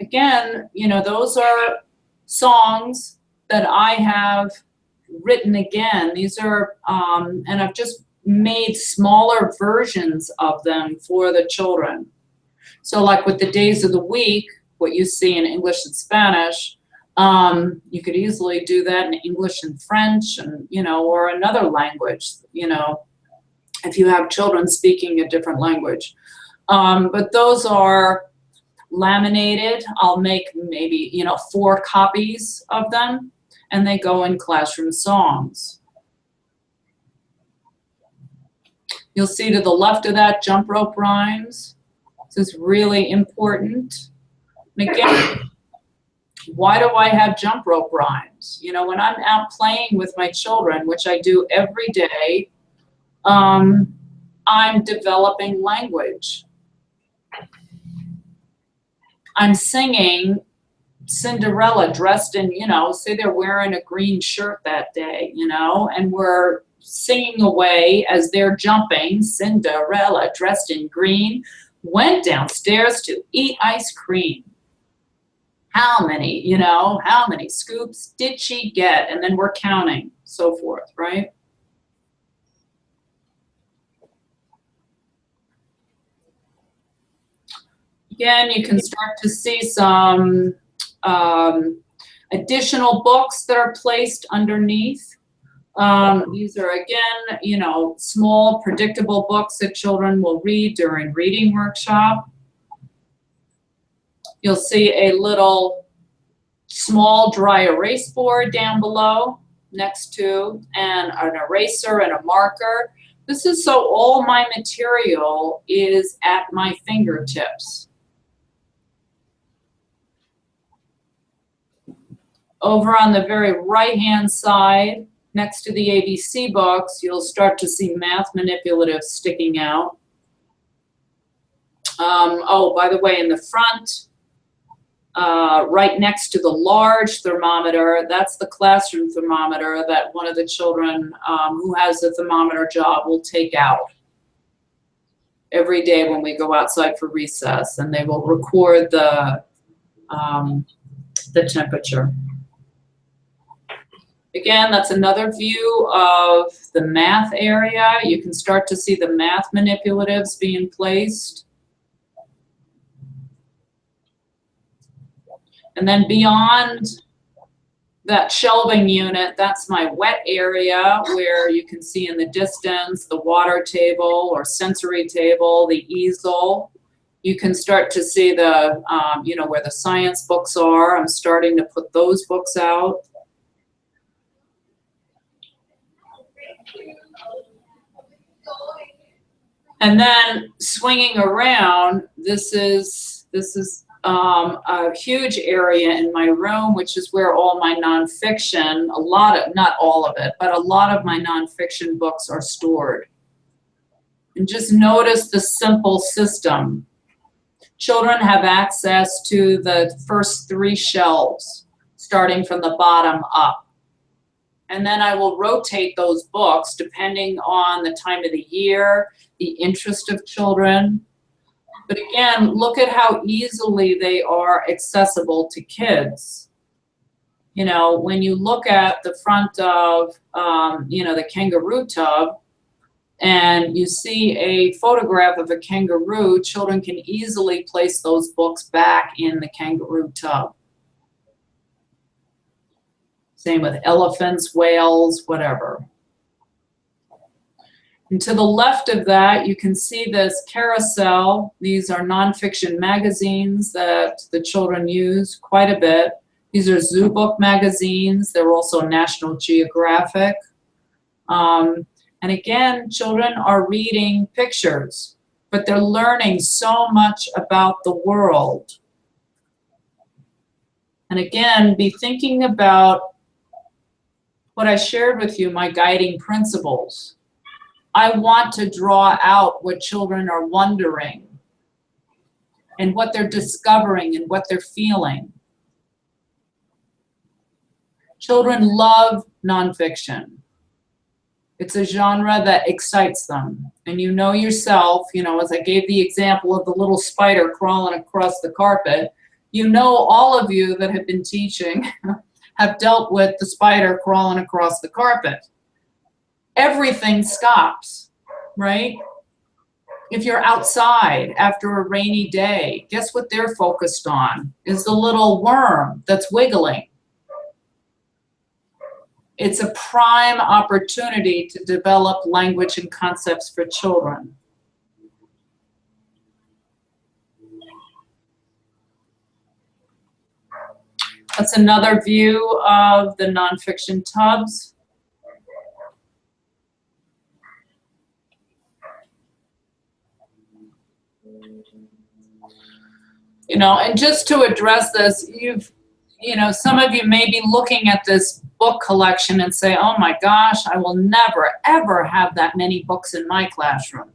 Again, you know, those are songs that I have written again. These are, and I've just made smaller versions of them for the children. So like with the days of the week, what you see in English and Spanish, you could easily do that in English and French and, you know, or another language, you know, if you have children speaking a different language. But those are laminated. I'll make maybe, you know, 4 copies of them, and they go in classroom songs. You'll see to the left of that jump rope rhymes. This is really important. And again, why do I have jump rope rhymes? You know, when I'm out playing with my children, which I do every day, I'm developing language. I'm singing Cinderella dressed in, you know, say they're wearing a green shirt that day, you know, and we're singing away as they're jumping. Cinderella dressed in green went downstairs to eat ice cream. How many, you know, how many scoops did she get? And then we're counting, so forth, right? Again, you can start to see some additional books that are placed underneath. These are, again, you know, small, predictable books that children will read during reading workshop. You'll see a little small dry erase board down below next to an eraser and a marker. This is so all my material is at my fingertips. Over on the very right-hand side, next to the ABC books, you'll start to see math manipulatives sticking out. Oh, by the way, in the front, right next to the large thermometer, that's the classroom thermometer that one of the children who has the thermometer job will take out every day when we go outside for recess, and they will record the temperature. Again, that's another view of the math area. You can start to see the math manipulatives being placed. And then beyond that shelving unit, that's my wet area where you can see in the distance the water table or sensory table, the easel. You can start to see the, you know, where the science books are. I'm starting to put those books out. And then swinging around, this is a huge area in my room, which is where all my nonfiction, a lot of, not all of it, but a lot of my nonfiction books are stored. And just notice the simple system. Children have access to the first 3 shelves, starting from the bottom up. And then I will rotate those books depending on the time of the year, the interest of children. But again, look at how easily they are accessible to kids. You know, when you look at the front of, you know, the kangaroo tub, and you see a photograph of a kangaroo, children can easily place those books back in the kangaroo tub. Same with elephants, whales, whatever. And to the left of that, you can see this carousel. These are nonfiction magazines that the children use quite a bit. These are Zoo Book magazines. They're also National Geographic. And again, children are reading pictures, but they're learning so much about the world. And again, be thinking about what I shared with you, my guiding principles. I want to draw out what children are wondering and what they're discovering and what they're feeling. Children love nonfiction. It's a genre that excites them. And you know yourself, you know, as I gave the example of the little spider crawling across the carpet, you know, all of you that have been teaching have dealt with the spider crawling across the carpet. Everything stops, right? If you're outside after a rainy day, guess what they're focused on? Is the little worm that's wiggling. It's a prime opportunity to develop language and concepts for children. That's another view of the nonfiction tubs. You know, and just to address this, some of you may be looking at this book collection and say, oh my gosh, I will never, ever have that many books in my classroom.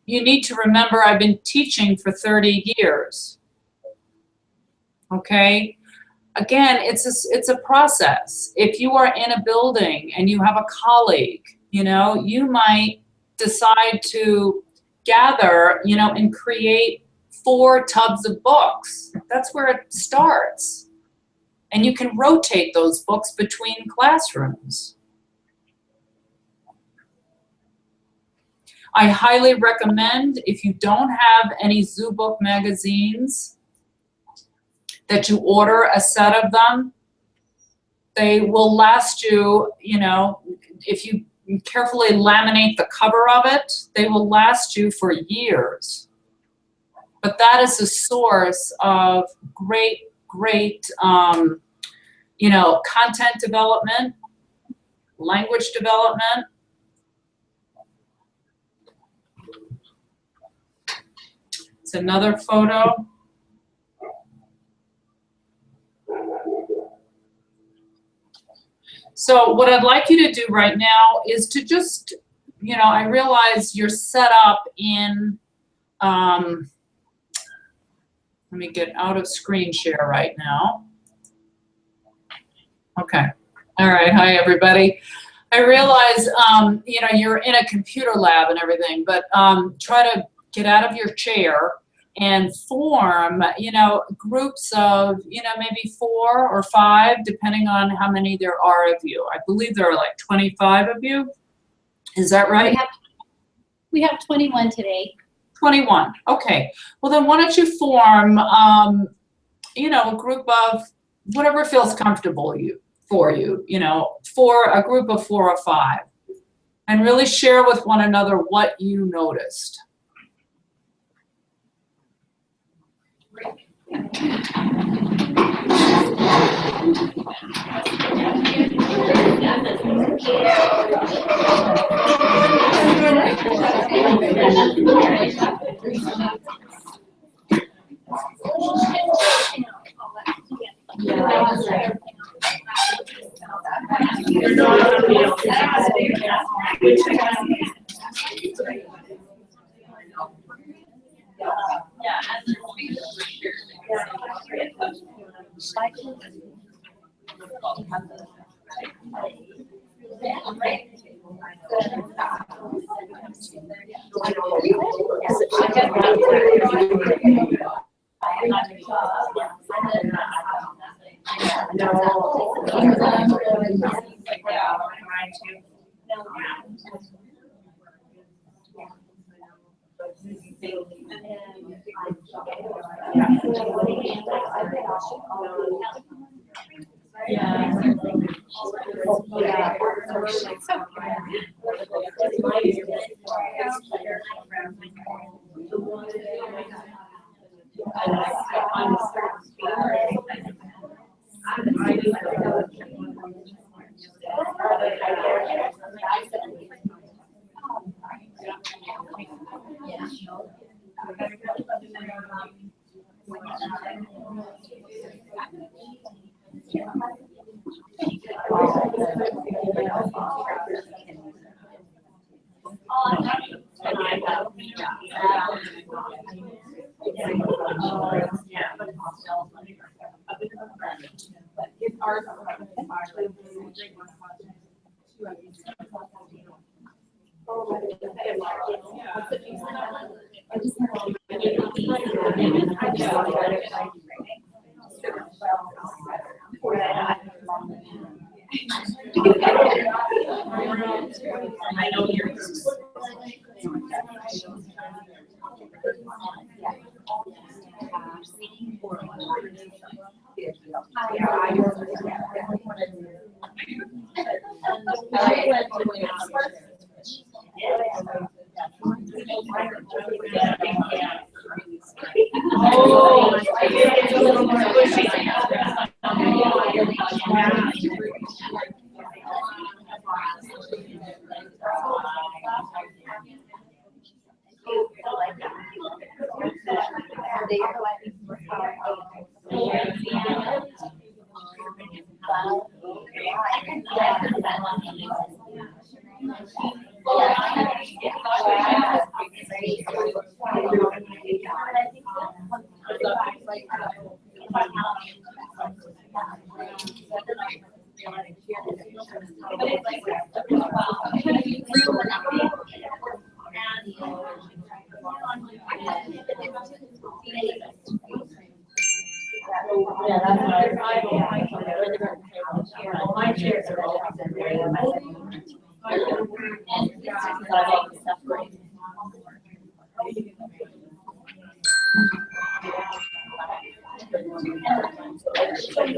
You need to remember I've been teaching for 30 years. Okay? Again, it's a process. If you are in a building and you have a colleague, you know, you might decide to gather, you know, and create 4 tubs of books. That's where it starts. And you can rotate those books between classrooms. I highly recommend, if you don't have any Zoo Book magazines, that you order a set of them. They will last you, you know, if you carefully laminate the cover of it, they will last you for years. But that is a source of great, you know, content development, language development. It's another photo. So what I'd like you to do right now is to just, you know, I realize you're set up in, let me get out of screen share right now. Okay. All right. Hi, everybody. I realize, you know, you're in a computer lab and everything, but try to get out of your chair and form, you know, groups of, you know, maybe 4 or 5, depending on how many there are of you. I believe there are like 25 of you. Is that right? We have 21 today. 21. Okay. Well, then why don't you form, you know, a group of whatever feels comfortable for you, you know, for a group of 4 or 5, and really share with one another what you noticed.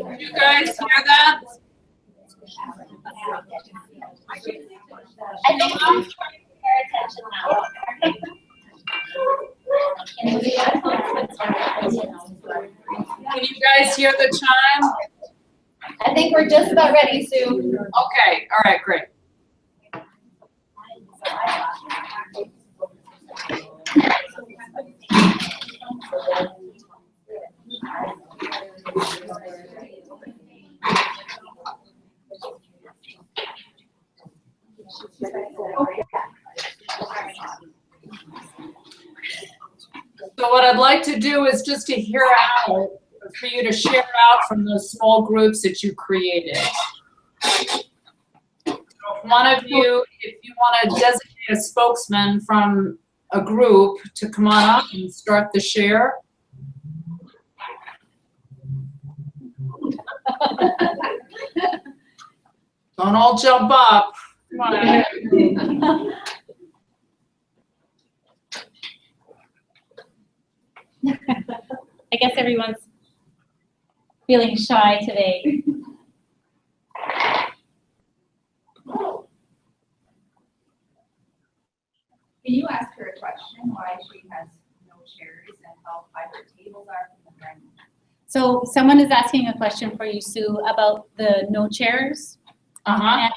You guys hear that? I think I'm trying to pay attention now. Can you guys hear the chime? I think we're just about ready, Sue. Okay, all right, great. So what I'd like to do is just to hear out, for you to share out from those small groups that you created. One of you, if you want to designate a spokesman from a group to come on up and start the share. Don't all jump up. Come on. I guess everyone's feeling shy today. Can you ask her a question why she has no chairs and how high her tables are from the ground? So someone is asking a question for you, Sue, about the no chairs, Uh-huh.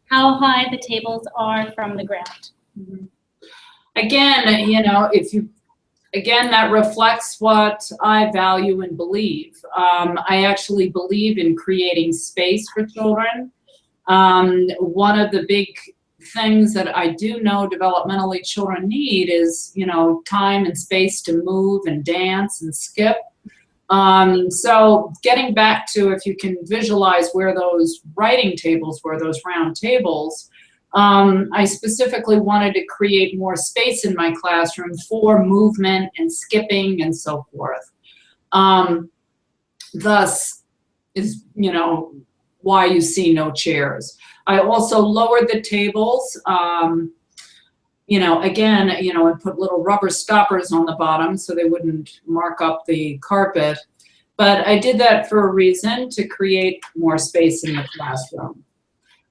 how high the tables are from the ground. Again, you know, again, that reflects what I value and believe. I actually believe in creating space for children. One of the big things that I do know developmentally children need is, you know, time and space to move and dance and skip. So getting back to, if you can visualize where those writing tables were, those round tables, I specifically wanted to create more space in my classroom for movement and skipping and so forth. Thus is, you know, why you see no chairs. I also lowered the tables, you know, again, you know, and put little rubber stoppers on the bottom so they wouldn't mark up the carpet. But I did that for a reason, to create more space in the classroom.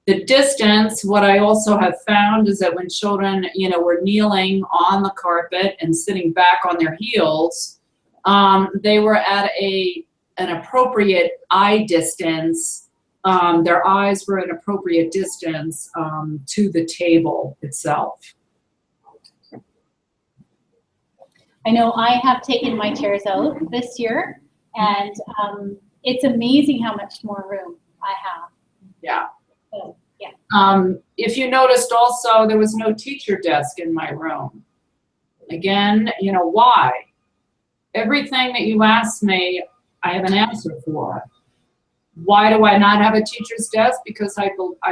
The distance, what I also have found is that when children, you know, were kneeling on the carpet and sitting back on their heels, they were at a an appropriate eye distance. Their eyes were an appropriate distance to the table itself. I know I have taken my chairs out this year, and it's amazing how much more room I have. Yeah. So, yeah. If you noticed also, there was no teacher desk in my room. Again, you know, why? Everything that you asked me, I have an answer for. Why do I not have a teacher's desk? Because I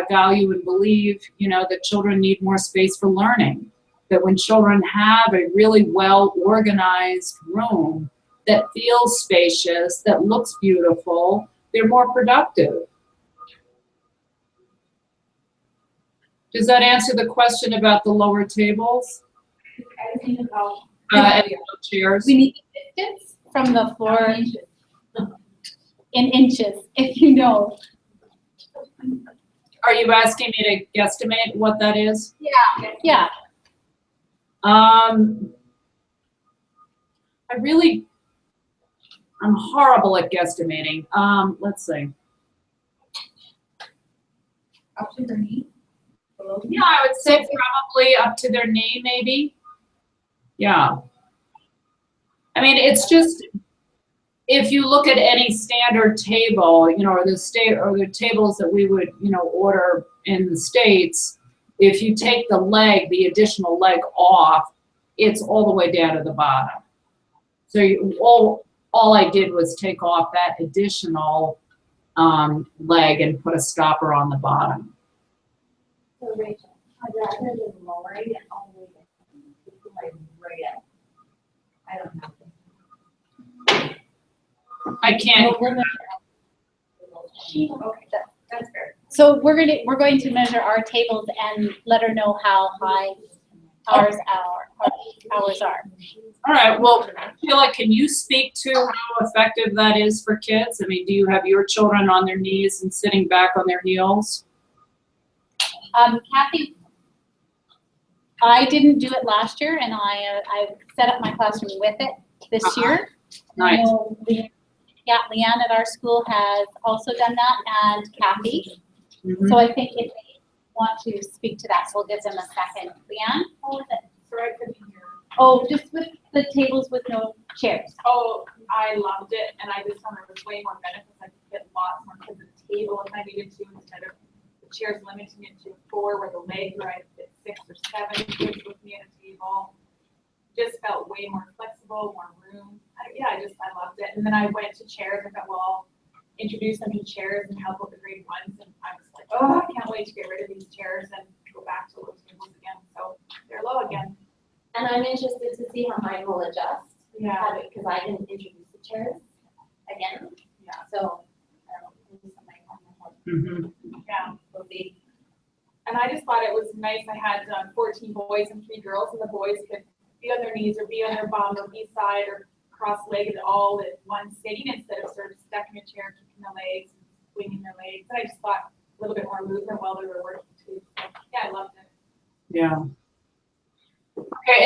value and believe, you know, that children need more space for learning. That when children have a really well-organized room that feels spacious, that looks beautiful, they're more productive. Does that answer the question about the lower tables? I was thinking about. And the chairs? We need distance from the floor in inches, if you know. Are you asking me to guesstimate what that is? Yeah. I'm horrible at guesstimating. Let's see. Up to their knee? Below the knee? Yeah, I would say probably up to their knee, maybe. Yeah. I mean, it's just, if you look at any standard table, you know, or the tables that we would, you know, order in the States, if you take the leg, the additional leg off, it's all the way down to the bottom. So all I did was take off that additional leg and put a stopper on the bottom. So Rachel, rather than lowering it all the way down, like right at, I don't know. I can't. Okay, that's fair. So we're going to measure our tables and let her know how high ours are. All right, well, Sheila, can you speak to how effective that is for kids? I mean, do you have your children on their knees and sitting back on their heels? Kathy, I didn't do it last year, and I set up my classroom with it this year. Nice. I know Leanne at our school has also done that, and Kathy. Mhm. So I think if they want to speak to that, so we'll give them a second. Leanne, how was it? Sorry, I couldn't hear. Oh, just with the tables with no chairs. Oh, I loved it, and I just found there was way more benefits. I could get lots more kids at the table if I needed to, instead of the chairs limiting it to 4, where the legs where I fit 6 or 7 kids with me at a table. Just felt way more flexible, more room. I loved it. And then I went to chairs. I thought, well, I'll introduce them to chairs and help with the grade 1s. And I was like, oh, I can't wait to get rid of these chairs and go back to low tables again. So they're low again. And I'm interested to see how mine will adjust. Yeah. Because I didn't introduce the chairs again. Yeah. So, I don't know, maybe somebody on my head Mhm. Yeah. will be. And I just thought it was nice. I had 14 boys and 3 girls, and the boys could be on their knees or be on their bum or be side or cross-legged all at one sitting instead of sort of stuck in a chair, kicking their legs, and swinging their legs. And I just thought a little bit more movement while they were working too. So, yeah, I loved it. Yeah. Okay,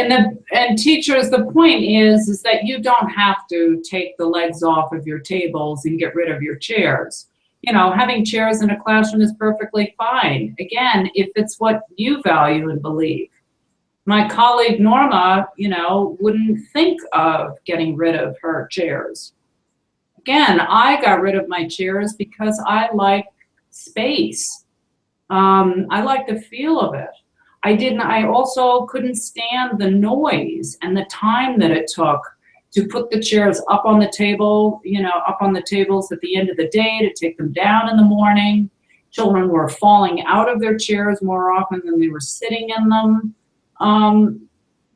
and teachers, the point is that you don't have to take the legs off of your tables and get rid of your chairs. You know, having chairs in a classroom is perfectly fine. Again, if it's what you value and believe. My colleague Norma, you know, wouldn't think of getting rid of her chairs. Again, I got rid of my chairs because I like space. I like the feel of it. I also couldn't stand the noise and the time that it took to put the chairs up on the table, you know, up on the tables at the end of the day, to take them down in the morning. Children were falling out of their chairs more often than they were sitting in them.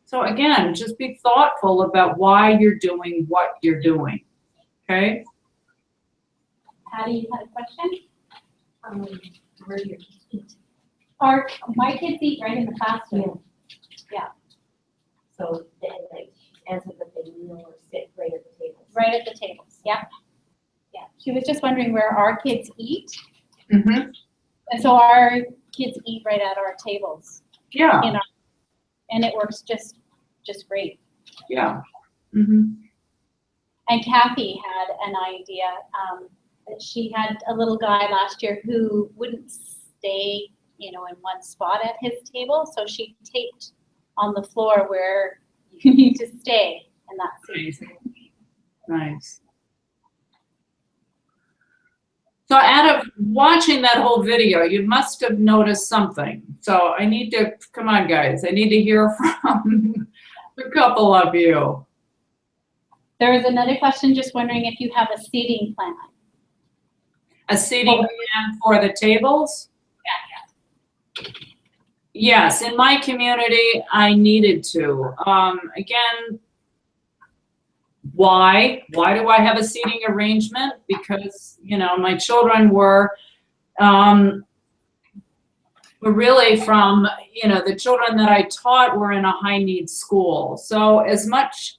So again, just be thoughtful about why you're doing what you're doing, okay? Patty, you had a question? Where do your feet? My kids eat right in the classroom. So they like answer that they kneel or sit right at the table. Right at the tables, yeah. Yeah, she was just wondering where our kids eat. Mm-hmm. And so our kids eat right at our tables. Yeah. And it works just great. Yeah. Mm-hmm. And Kathy had an idea. That she had a little guy last year who wouldn't stay, in one spot at his table. So she taped on the floor where you need to stay, and that's it. Nice. So out of watching that whole video, you must have noticed something. So I need to, come on guys, I need to hear from a couple of you. There was another question, just wondering if you have a seating plan. A seating plan for the tables? Yes, in my community, I needed to. Again, why? Why do I have a seating arrangement? Because, my children were really from, the children that I taught were in a high needs school. So as much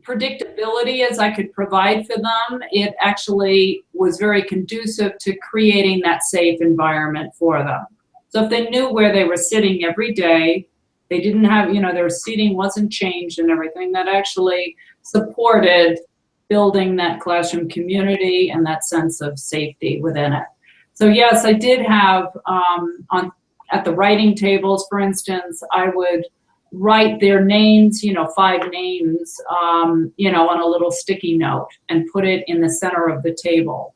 predictability as I could provide for them, it actually was very conducive to creating that safe environment for them. So if they knew where they were sitting every day, they didn't have, their seating wasn't changed and everything, that actually supported building that classroom community and that sense of safety within it. So yes, I did have, at the writing tables, for instance, I would write their names, 5 names, on a little sticky note and put it in the center of the table.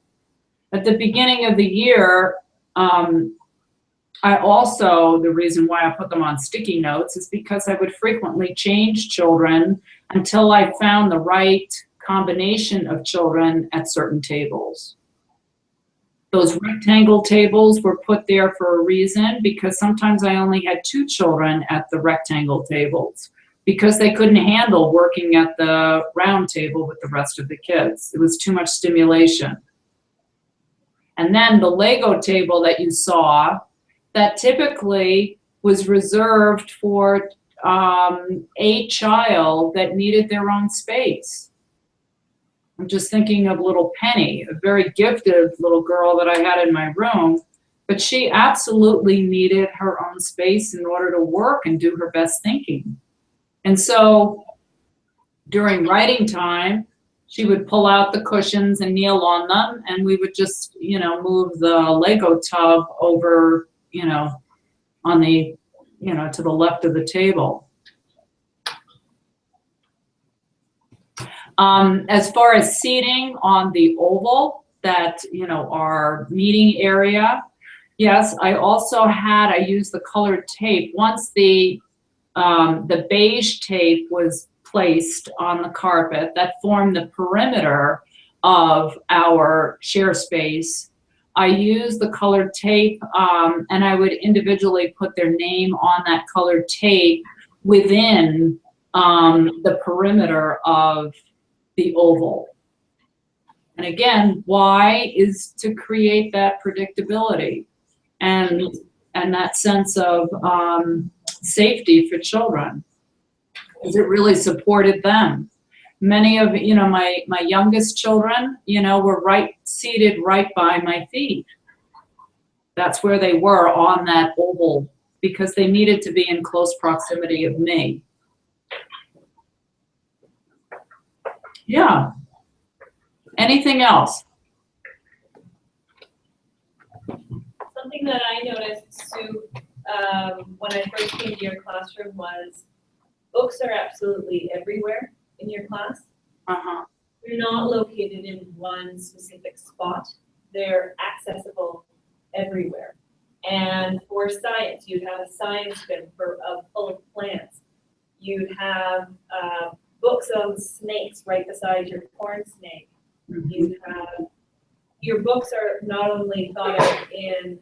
At the beginning of the year, I also, the reason why I put them on sticky notes is because I would frequently change children until I found the right combination of children at certain tables. Those rectangle tables were put there for a reason, because sometimes I only had 2 children at the rectangle tables because they couldn't handle working at the round table with the rest of the kids. It was too much stimulation. And then the Lego table that you saw, that typically was reserved for a child that needed their own space. I'm just thinking of little Penny, a very gifted little girl that I had in my room, but she absolutely needed her own space in order to work and do her best thinking. And so during writing time, she would pull out the cushions and kneel on them, and we would just, move the Lego tub over, on the, to the left of the table. As far as seating on the oval, that, our meeting area, yes, I used the colored tape. Once the beige tape was placed on the carpet that formed the perimeter of our share space, I used the colored tape, and I would individually put their name on that colored tape within the perimeter of the oval. And again, why is to create that predictability and that sense of safety for children, because it really supported them. Many of, my youngest children, were seated right by my feet. That's where they were on that oval, because they needed to be in close proximity of me. Yeah. Anything else? Something that I noticed, Sue, when I first came to your classroom was books are absolutely everywhere in your class. Uh-huh. They're not located in one specific spot. They're accessible everywhere. And for science, you'd have a science bin full of plants. You'd have books on snakes right beside your corn snake. Mm-hmm. You'd have, your books are not only thought of in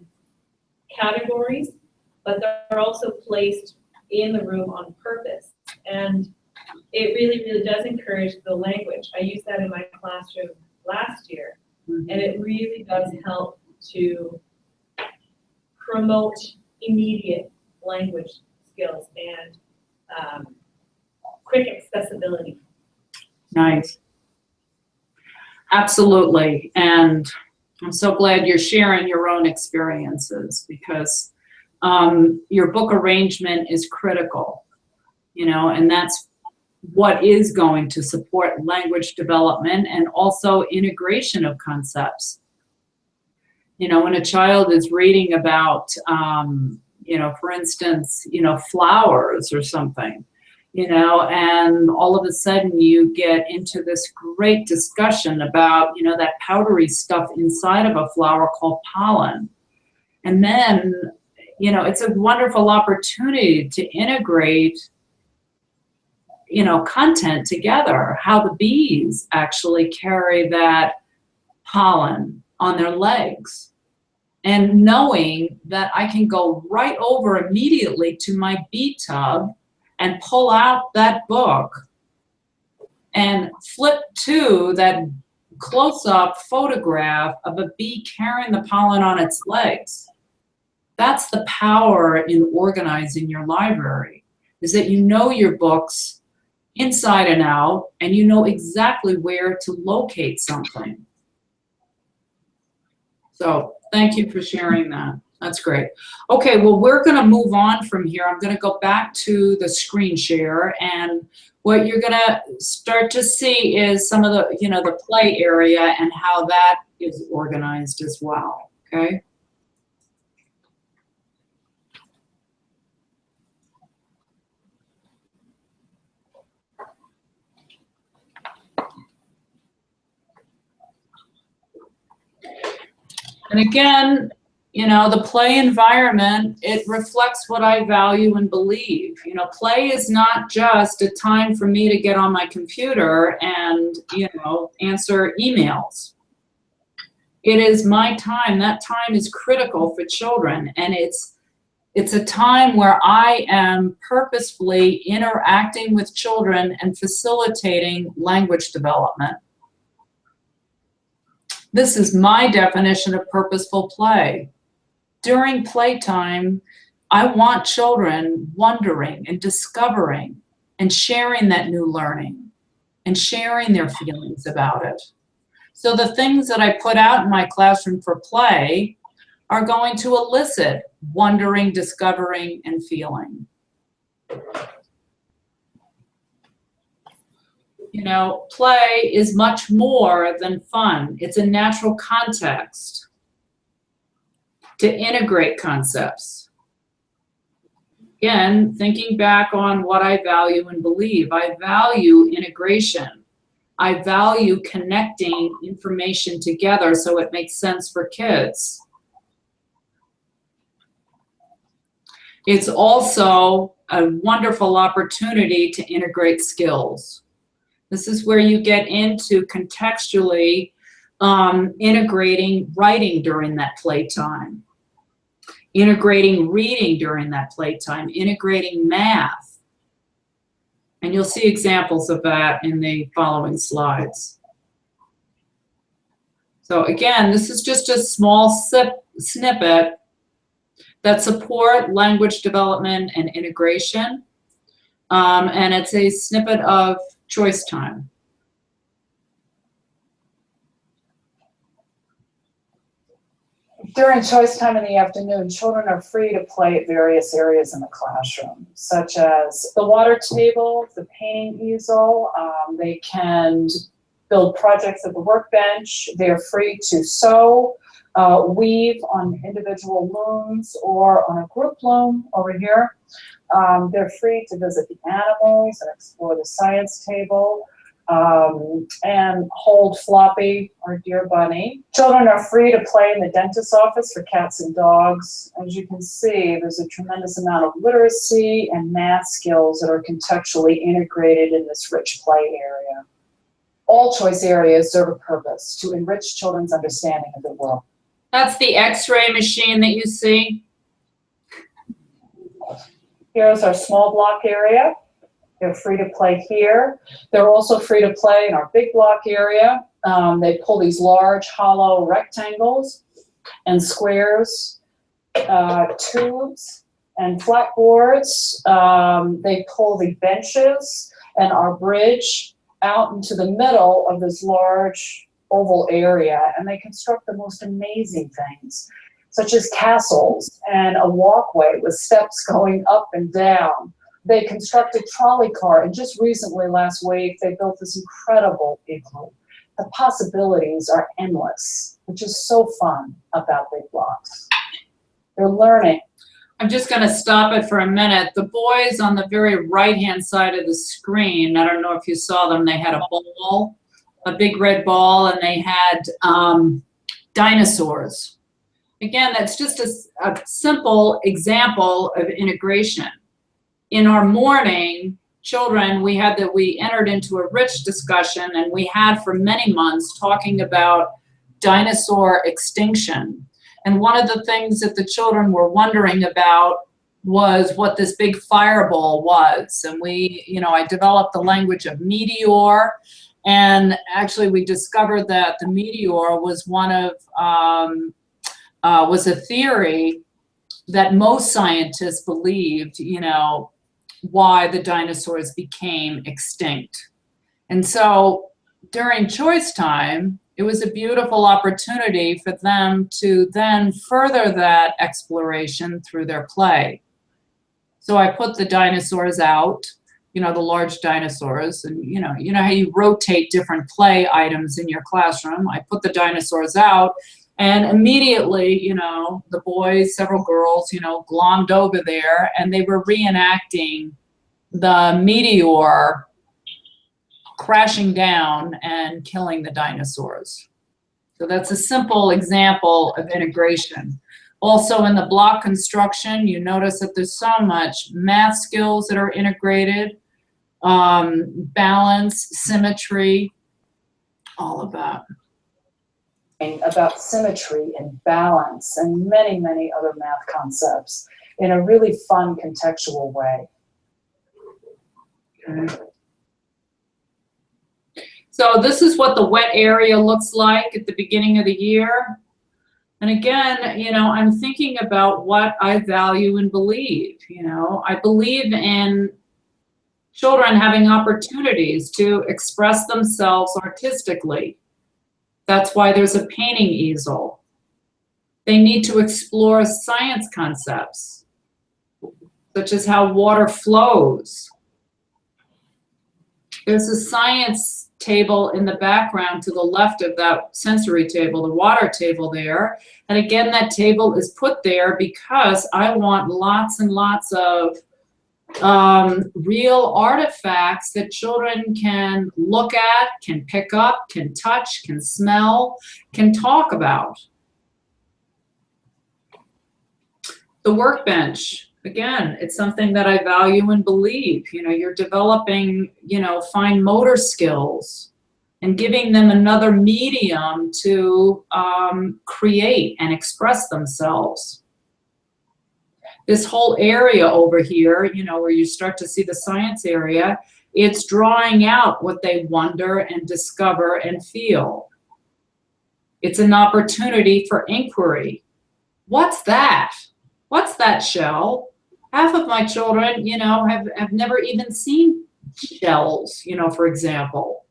categories, but they're also placed in the room on purpose. And it really, really does encourage the language. I used that in my classroom last year, and it really does help to promote immediate language skills and quick accessibility. Nice. Absolutely. And I'm so glad you're sharing your own experiences, because your book arrangement is critical, and that's what is going to support language development and also integration of concepts. You know, when a child is reading about, you know, for instance, you know, flowers or something, you know, and all of a sudden you get into this great discussion about, you know, that powdery stuff inside of a flower called pollen. And then, you know, it's a wonderful opportunity to integrate, you know, content together, how the bees actually carry that pollen on their legs. And knowing that I can go right over immediately to my bee tub and pull out that book and flip to that close-up photograph of a bee carrying the pollen on its legs. That's the power in organizing your library, is that you know your books inside and out, and you know exactly where to locate something. So thank you for sharing that. That's great. Okay, well, we're going to move on from here. I'm going to go back to the screen share, and what you're going to start to see is some of the, you know, the play area and how that is organized as well. Okay. And again, you know, the play environment, it reflects what I value and believe. You know, play is not just a time for me to get on my computer and, you know, answer emails. It is my time. That time is critical for children, and it's a time where I am purposefully interacting with children and facilitating language development. This is my definition of purposeful play. During playtime, I want children wondering and discovering and sharing that new learning and sharing their feelings about it. So the things that I put out in my classroom for play are going to elicit wondering, discovering, and feeling. You know, play is much more than fun. It's a natural context to integrate concepts. Again, thinking back on what I value and believe, I value integration. I value connecting information together so it makes sense for kids. It's also a wonderful opportunity to integrate skills. This is where you get into contextually integrating writing during that playtime, integrating reading during that playtime, integrating math. And you'll see examples of that in the following slides. So again, this is just a small snippet that support language development and integration. And it's a snippet of choice time. During choice time in the afternoon, children are free to play at various areas in the classroom, such as the water table, the painting easel. They can build projects at the workbench. They're free to sew, weave on individual looms or on a group loom over here. They're free to visit the animals and explore the science table. And hold Floppy, our dear bunny. Children are free to play in the dentist's office for cats and dogs. As you can see, there's a tremendous amount of literacy and math skills that are contextually integrated in this rich play area. All choice areas serve a purpose to enrich children's understanding of the world. That's the X-ray machine that you see. Here's our small block area. They're free to play here. They're also free to play in our big block area. They pull these large hollow rectangles and squares, tubes and flat boards. They pull the benches and our bridge out into the middle of this large oval area, and they construct the most amazing things, such as castles and a walkway with steps going up and down. They constructed trolley car, and just recently, last week, they built this incredible igloo. The possibilities are endless, which is so fun about Big Blocks. They're learning. I'm just going to stop it for a minute. The boys on the very right-hand side of the screen, I don't know if you saw them, they had a ball, a big red ball, and they had dinosaurs. Again, that's just a simple example of integration. In our morning, children, we entered into a rich discussion, and we had for many months talking about dinosaur extinction. And one of the things that the children were wondering about was what this big fireball was. And I developed the language of meteor. And actually we discovered that the meteor was was a theory that most scientists believed, why the dinosaurs became extinct. And so during choice time, it was a beautiful opportunity for them to then further that exploration through their play. So I put the dinosaurs out, the large dinosaurs, and you know how you rotate different play items in your classroom. I put the dinosaurs out, and immediately, the boys, several girls, glommed over there, and they were reenacting the meteor crashing down and killing the dinosaurs. So that's a simple example of integration. Also in the block construction, you notice that there's so much math skills that are integrated, balance, symmetry, all of that. About symmetry and balance and many, many other math concepts in a really fun, contextual way. Okay. So this is what the wet area looks like at the beginning of the year. And again, I'm thinking about what I value and believe. I believe in children having opportunities to express themselves artistically. That's why there's a painting easel. They need to explore science concepts, such as how water flows. There's a science table in the background to the left of that sensory table, the water table there. And again, that table is put there because I want lots and lots of real artifacts that children can look at, can pick up, can touch, can smell, can talk about. The workbench. Again, it's something that I value and believe. You're developing, fine motor skills and giving them another medium to create and express themselves. This whole area over here, where you start to see the science area, it's drawing out what they wonder and discover and feel. It's an opportunity for inquiry. What's that? What's that shell? Half of my children, have never even seen shells, for example.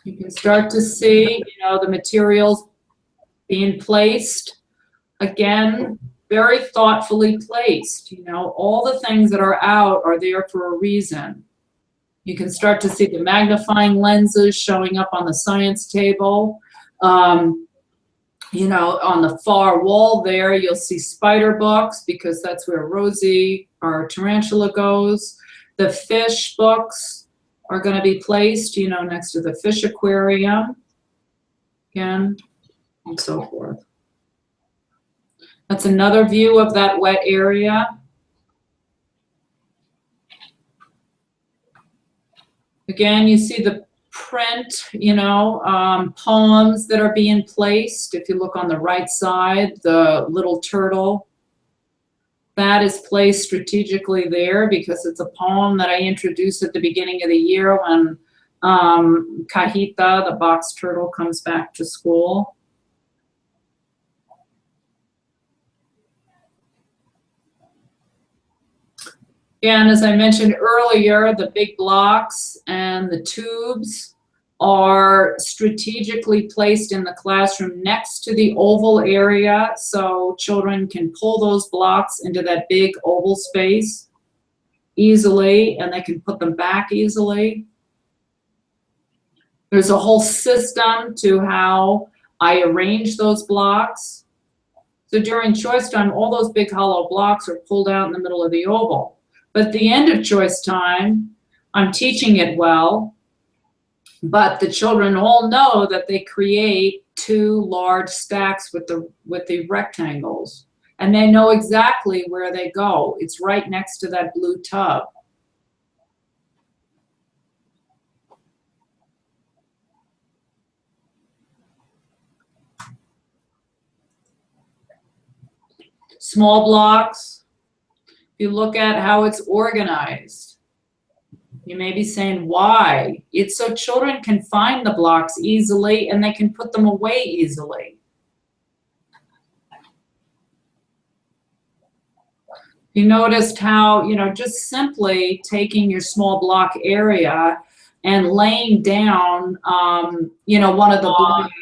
You can start to see, the materials being placed. Again, very thoughtfully placed. All the things that are out are there for a reason. You can start to see the magnifying lenses showing up on the science table. On the far wall there, you'll see spider books because that's where Rosie, our tarantula, goes. The fish books are going to be placed, next to the fish aquarium. Again, and so forth. That's another view of that wet area. Again, you see the print, poems that are being placed. If you look on the right side, the little turtle, that is placed strategically there because it's a poem that I introduced at the beginning of the year when Cajita, the box turtle, comes back to school. And as I mentioned earlier, the big blocks and the tubes are strategically placed in the classroom next to the oval area, so children can pull those blocks into that big oval space easily, and they can put them back easily. There's a whole system to how I arrange those blocks. So during choice time, all those big hollow blocks are pulled out in the middle of the oval. But at the end of choice time, I'm teaching it well, but the children all know that they create two large stacks with the rectangles, and they know exactly where they go. It's right next to that blue tub. Small blocks, if you look at how it's organized, you may be saying, why? It's so children can find the blocks easily and they can put them away easily. You noticed how, just simply taking your small block area and laying down, one of the blocks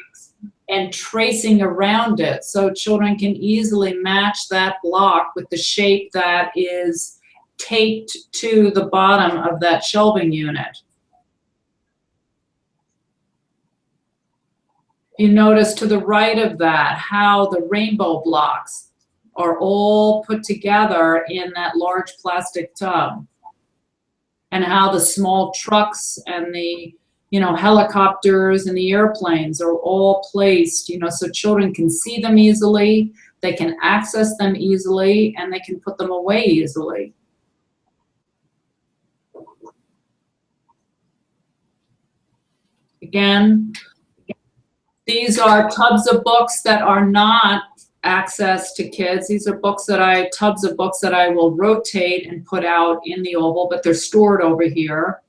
and tracing around it so children can easily match that block with the shape that is taped to the bottom of that shelving unit. You notice to the right of that how the rainbow blocks are all put together in that large plastic tub, and how the small trucks and the helicopters and the airplanes are all placed, so children can see them easily, they can access them easily, and they can put them away easily. Again, these are tubs of books that are not access to kids. These are tubs of books that I will rotate and put out in the oval, but they're stored over here.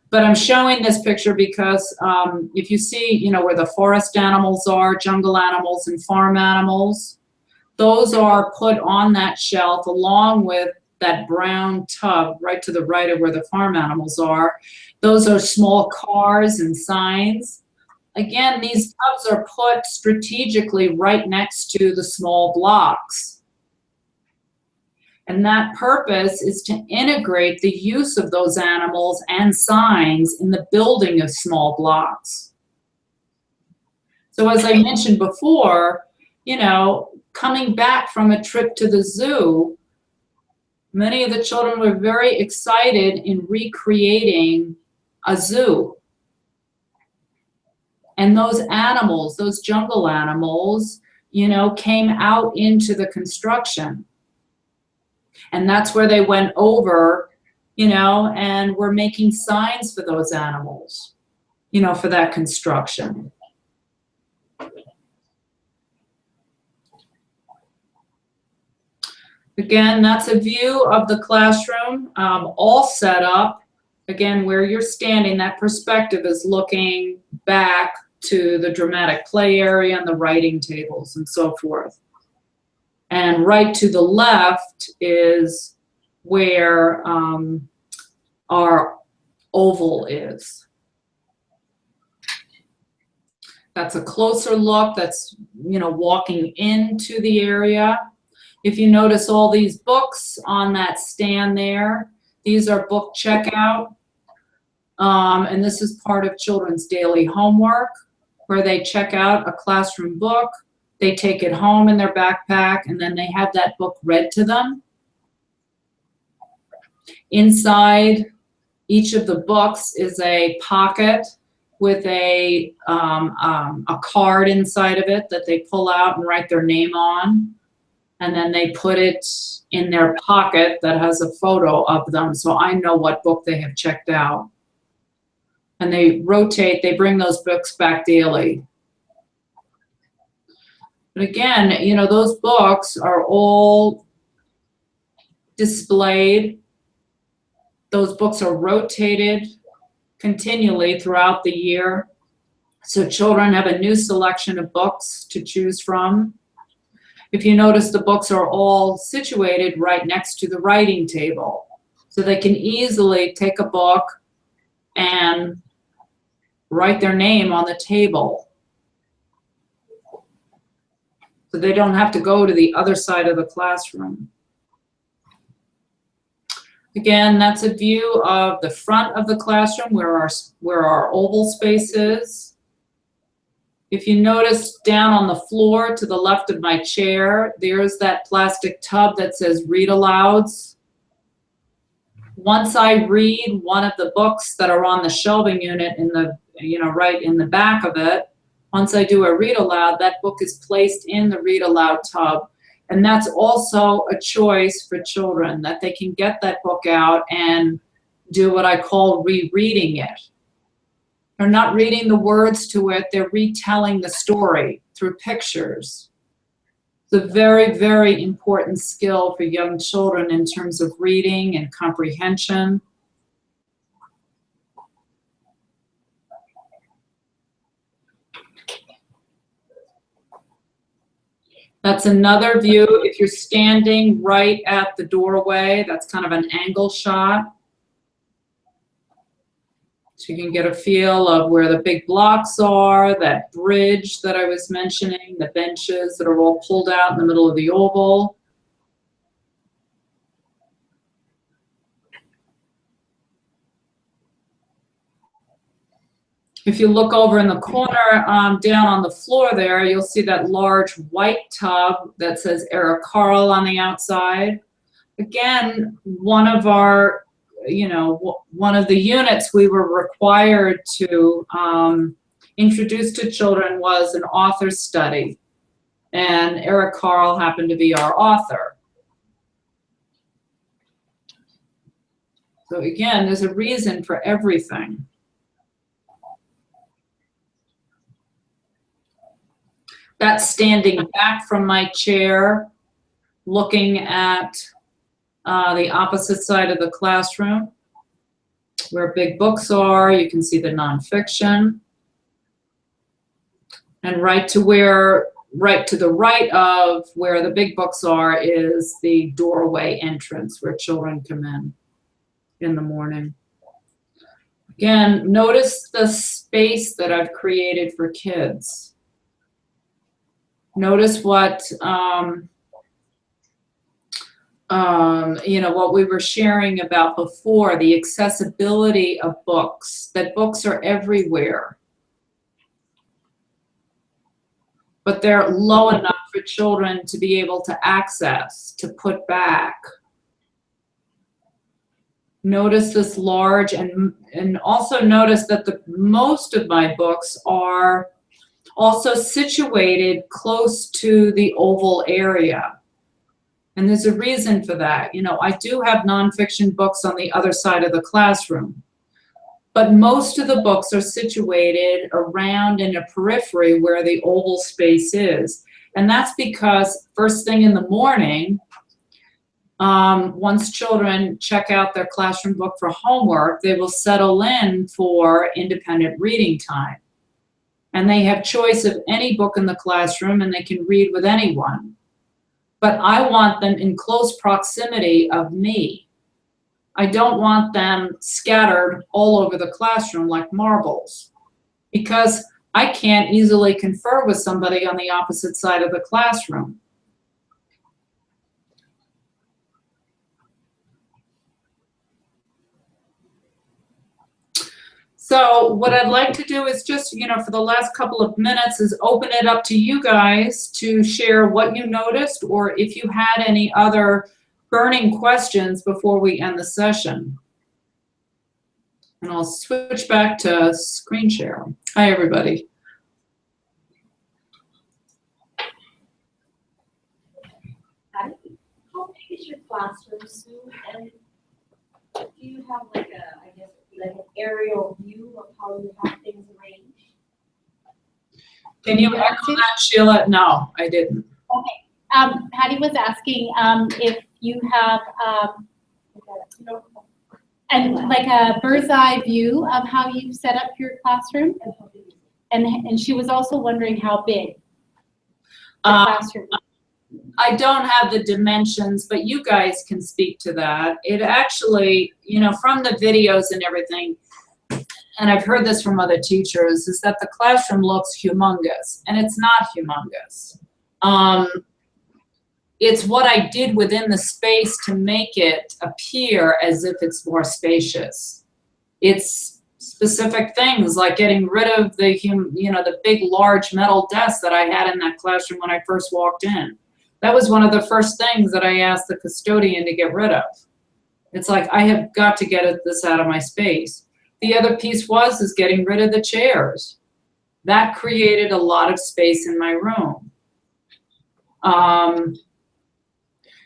But I'm showing this picture because if you see, where the forest animals are, jungle animals and farm animals, those are put on that shelf along with that brown tub right to the right of where the farm animals are. Those are small cars and signs. Again, these tubs are put strategically right next to the small blocks. And that purpose is to integrate the use of those animals and signs in the building of small blocks. So as I mentioned before, coming back from a trip to the zoo, many of the children were very excited in recreating a zoo. And those animals, those jungle animals, came out into the construction. And that's where they went over, and were making signs for those animals, for that construction. Again, that's a view of the classroom, all set up. Again, where you're standing, that perspective is looking back to the dramatic play area and the writing tables and so forth. And right to the left is where our oval is. That's a closer look. That's, walking into the area. If you notice all these books on that stand there, these are book checkout. And this is part of children's daily homework, where they check out a classroom book. They take it home in their backpack, and then they have that book read to them. Inside each of the books is a pocket with a card inside of it that they pull out and write their name on. And then they put it in their pocket that has a photo of them, so I know what book they have checked out. And they rotate, they bring those books back daily. But again, those books are all displayed. Those books are rotated continually throughout the year. So children have a new selection of books to choose from. If you notice, the books are all situated right next to the writing table. So they can easily take a book and write their name on the table. So they don't have to go to the other side of the classroom. Again, that's a view of the front of the classroom where our oval space is. If you notice down on the floor to the left of my chair, there's that plastic tub that says read alouds. Once I read one of the books that are on the shelving unit in the, right in the back of it, once I do a read aloud, that book is placed in the read aloud tub. And that's also a choice for children, that they can get that book out and do what I call rereading it. They're not reading the words to it, they're retelling the story through pictures. It's a very, very important skill for young children in terms of reading and comprehension. That's another view. If you're standing right at the doorway, that's kind of an angle shot. So you can get a feel of where the big blocks are, that bridge that I was mentioning, the benches that are all pulled out in the middle of the oval. If you look over in the corner, down on the floor there, you'll see that large white tub that says Eric Carle on the outside. Again, one of our, one of the units we were required to introduce to children was an author study. And Eric Carle happened to be our author. So again, there's a reason for everything. That's standing back from my chair, looking at the opposite side of the classroom, where big books are. You can see the nonfiction. And right to the right of where the big books are is the doorway entrance where children come in the morning. Again, notice the space that I've created for kids. Notice what, what we were sharing about before, the accessibility of books, that books are everywhere. But they're low enough for children to be able to access, to put back. Notice this large, and also notice that most of my books are also situated close to the oval area. And there's a reason for that. I do have nonfiction books on the other side of the classroom, but most of the books are situated around in a periphery where the oval space is. And that's because first thing in the morning, once children check out their classroom book for homework, they will settle in for independent reading time. And they have choice of any book in the classroom and they can read with anyone. But I want them in close proximity of me. I don't want them scattered all over the classroom like marbles, because I can't easily confer with somebody on the opposite side of the classroom. So what I'd like to do is just, for the last couple of minutes, is open it up to you guys to share what you noticed, or if you had any other burning questions before we end the session. And I'll switch back to screen share. Hi, everybody. How big is your classroom, Sue? And do you have like an aerial view of how you have things arranged? Can you echo that, Sheila? No, I didn't. Okay. Patty was asking if you have and like a bird's eye view of how you set up your classroom, and she was also wondering how big the classroom. I don't have the dimensions, but you guys can speak to that. It actually, from the videos and everything, and I've heard this from other teachers, is that the classroom looks humongous, and it's not humongous. It's what I did within the space to make it appear as if it's more spacious. It's specific things like getting rid of the big, large metal desk that I had in that classroom when I first walked in. That was one of the first things that I asked the custodian to get rid of. It's like, I have got to get this out of my space. The other piece is getting rid of the chairs. That created a lot of space in my room.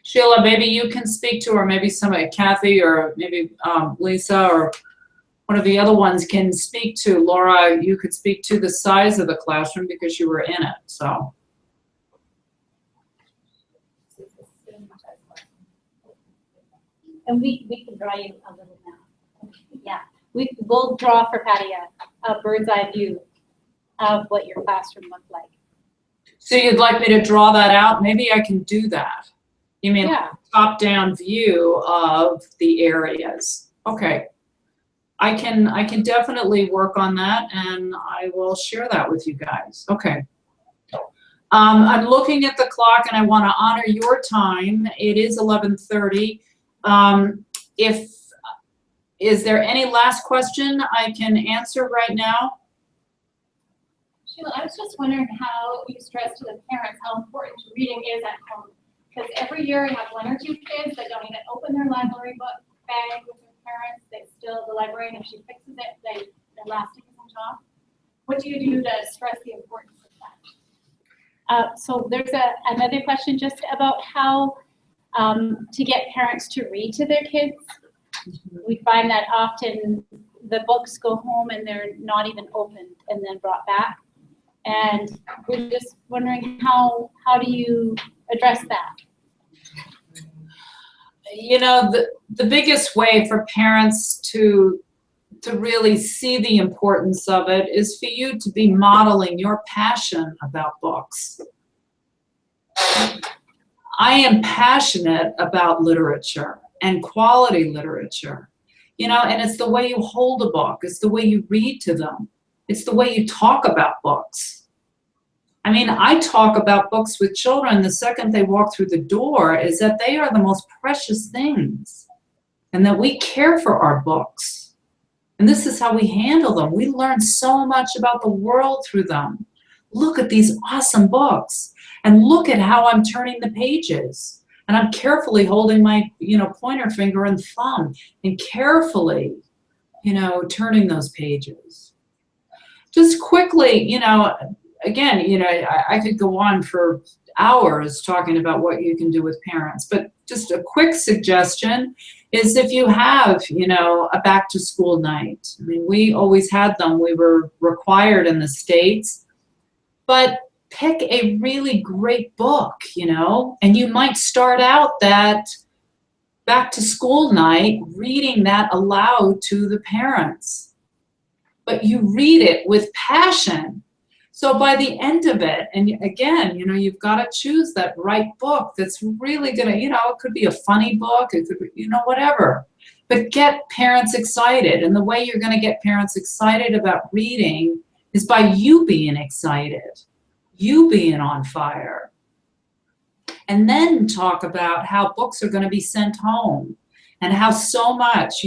Sheila, maybe you can speak to, or maybe somebody, Kathy, or maybe Lisa, or one of the other ones can speak to. Laura, you could speak to the size of the classroom because you were in it, so. And we can draw you a little now. Yeah, we'll draw for Patty a bird's eye view of what your classroom looked like. So you'd like me to draw that out? Maybe I can do that. You mean Yeah. top-down view of the areas? Okay. I can definitely work on that, and I will share that with you guys. Okay. I'm looking at the clock, and I want to honor your time. It is 11:30. Is there any last question I can answer right now? Sheila, I was just wondering how you stress to the parents how important reading is at home. Because every year I have one or two kids that don't even open their library book bag with their parents. They still, the librarian, if she fixes it, the elastic isn't off. What do you do to stress the importance of that? So there's another question just about how to get parents to read to their kids. We find that often the books go home and they're not even opened and then brought back. And we're just wondering how do you address that? You know, the biggest way for parents to really see the importance of it is for you to be modeling your passion about books. I am passionate about literature and quality literature, you know, and it's the way you hold a book. It's the way you read to them. It's the way you talk about books. I mean, I talk about books with children the second they walk through the door, is that they are the most precious things and that we care for our books. And this is how we handle them. We learn so much about the world through them. Look at these awesome books and look at how I'm turning the pages. And I'm carefully holding my, pointer finger and thumb and carefully, turning those pages. Just quickly, again, I could go on for hours talking about what you can do with parents, but just a quick suggestion is if you have, a back to school night. I mean, we always had them. We were required in the States, but pick a really great book, and you might start out that back to school night reading that aloud to the parents, but you read it with passion. So by the end of it, and again, you've got to choose that right book that's really gonna, it could be a funny book, it could be, whatever, but get parents excited. And the way you're gonna get parents excited about reading is by you being excited, you being on fire. And then talk about how books are gonna be sent home and how so much,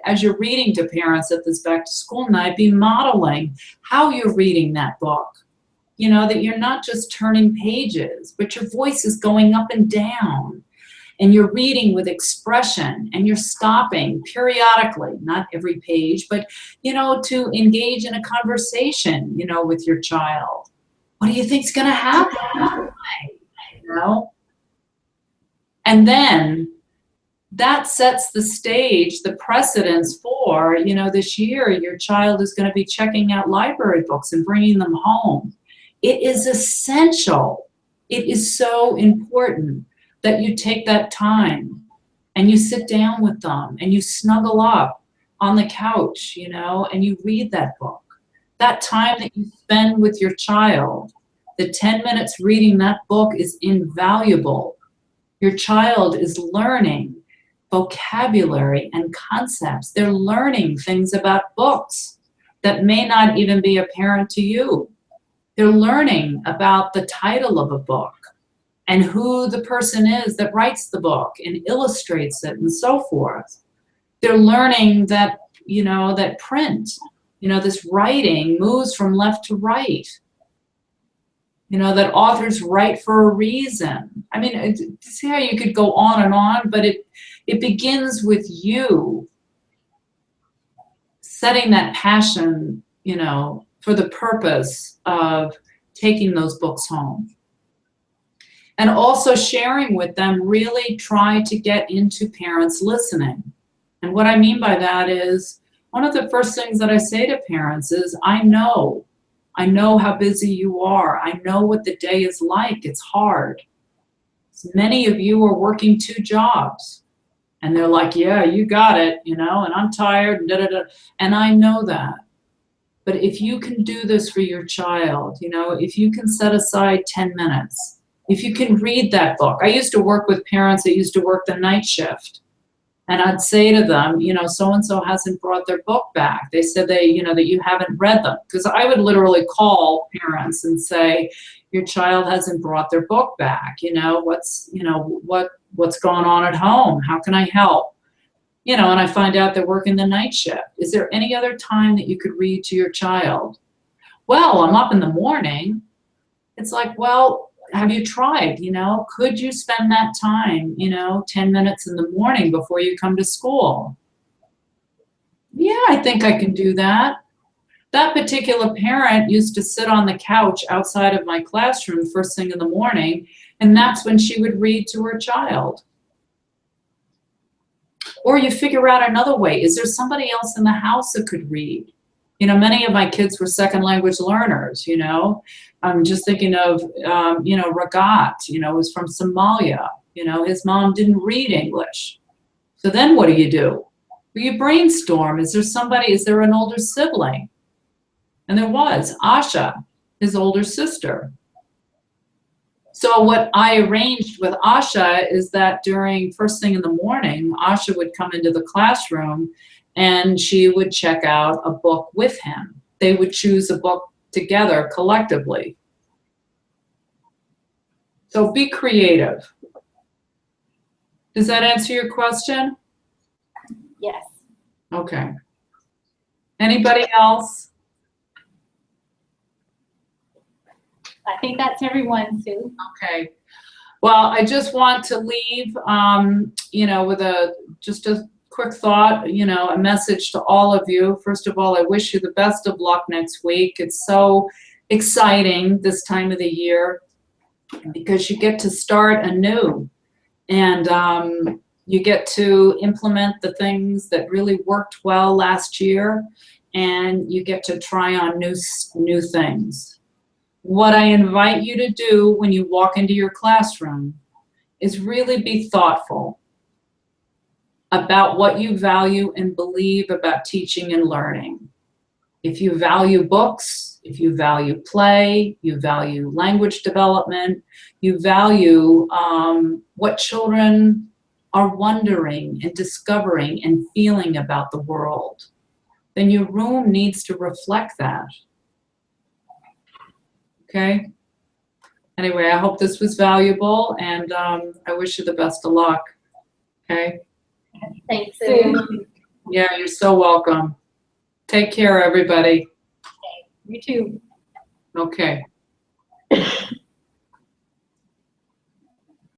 as you're reading to parents at this back to school night, be modeling how you're reading that book. That you're not just turning pages, but your voice is going up and down and you're reading with expression and you're stopping periodically, not every page, but, to engage in a conversation, with your child. What do you think's gonna happen? And then that sets the stage, the precedence for, this year, your child is going to be checking out library books and bringing them home. It is essential. It is so important that you take that time and you sit down with them and you snuggle up on the couch, and you read that book. That time that you spend with your child, the 10 minutes reading that book is invaluable. Your child is learning vocabulary and concepts. They're learning things about books. that may not even be apparent to you. They're learning about the title of a book and who the person is that writes the book and illustrates it and so forth. They're learning that, that print, this writing moves from left to right. That authors write for a reason. I mean, see how you could go on and on, but it begins with you setting that passion, for the purpose of taking those books home. And also sharing with them, really try to get into parents listening. And what I mean by that is, one of the first things that I say to parents is, I know how busy you are. I know what the day is like. It's hard. Many of you are working 2 jobs. And they're like, yeah, you got it, and I'm tired, and I know that. But if you can do this for your child, if you can set aside 10 minutes, if you can read that book. I used to work with parents that used to work the night shift. And I'd say to them, so-and-so hasn't brought their book back. They said that you haven't read them. Because I would literally call parents and say, your child hasn't brought their book back. What's going on at home? How can I help? And I find out they're working the night shift. Is there any other time that you could read to your child? Well, I'm up in the morning. It's like, well, have you tried, could you spend that time, 10 minutes in the morning before you come to school? Yeah, I think I can do that. That particular parent used to sit on the couch outside of my classroom first thing in the morning, and that's when she would read to her child. Or you figure out another way. Is there somebody else in the house that could read? Many of my kids were second language learners, I'm just thinking of, Ragat, was from Somalia. His mom didn't read English. So then what do? Well, you brainstorm. Is there an older sibling? And there was, Asha, his older sister. So what I arranged with Asha is that during first thing in the morning, Asha would come into the classroom and she would check out a book with him. They would choose a book together collectively. So be creative. Does that answer your question? Yes. Okay. Anybody else? I think that's everyone, Sue. Okay. Well, I just want to leave, with just a quick thought, a message to all of you. First of all, I wish you the best of luck next week. It's so exciting this time of the year because you get to start anew and you get to implement the things that really worked well last year, and you get to try on new things. What I invite you to do when you walk into your classroom is really be thoughtful about what you value and believe about teaching and learning. If you value books, if you value play, you value language development, you value what children are wondering and discovering and feeling about the world, then your room needs to reflect that. Okay? Anyway, I hope this was valuable, and I wish you the best of luck. Okay? Thanks, Sue. Yeah, you're so welcome. Take care, everybody. You too. Okay.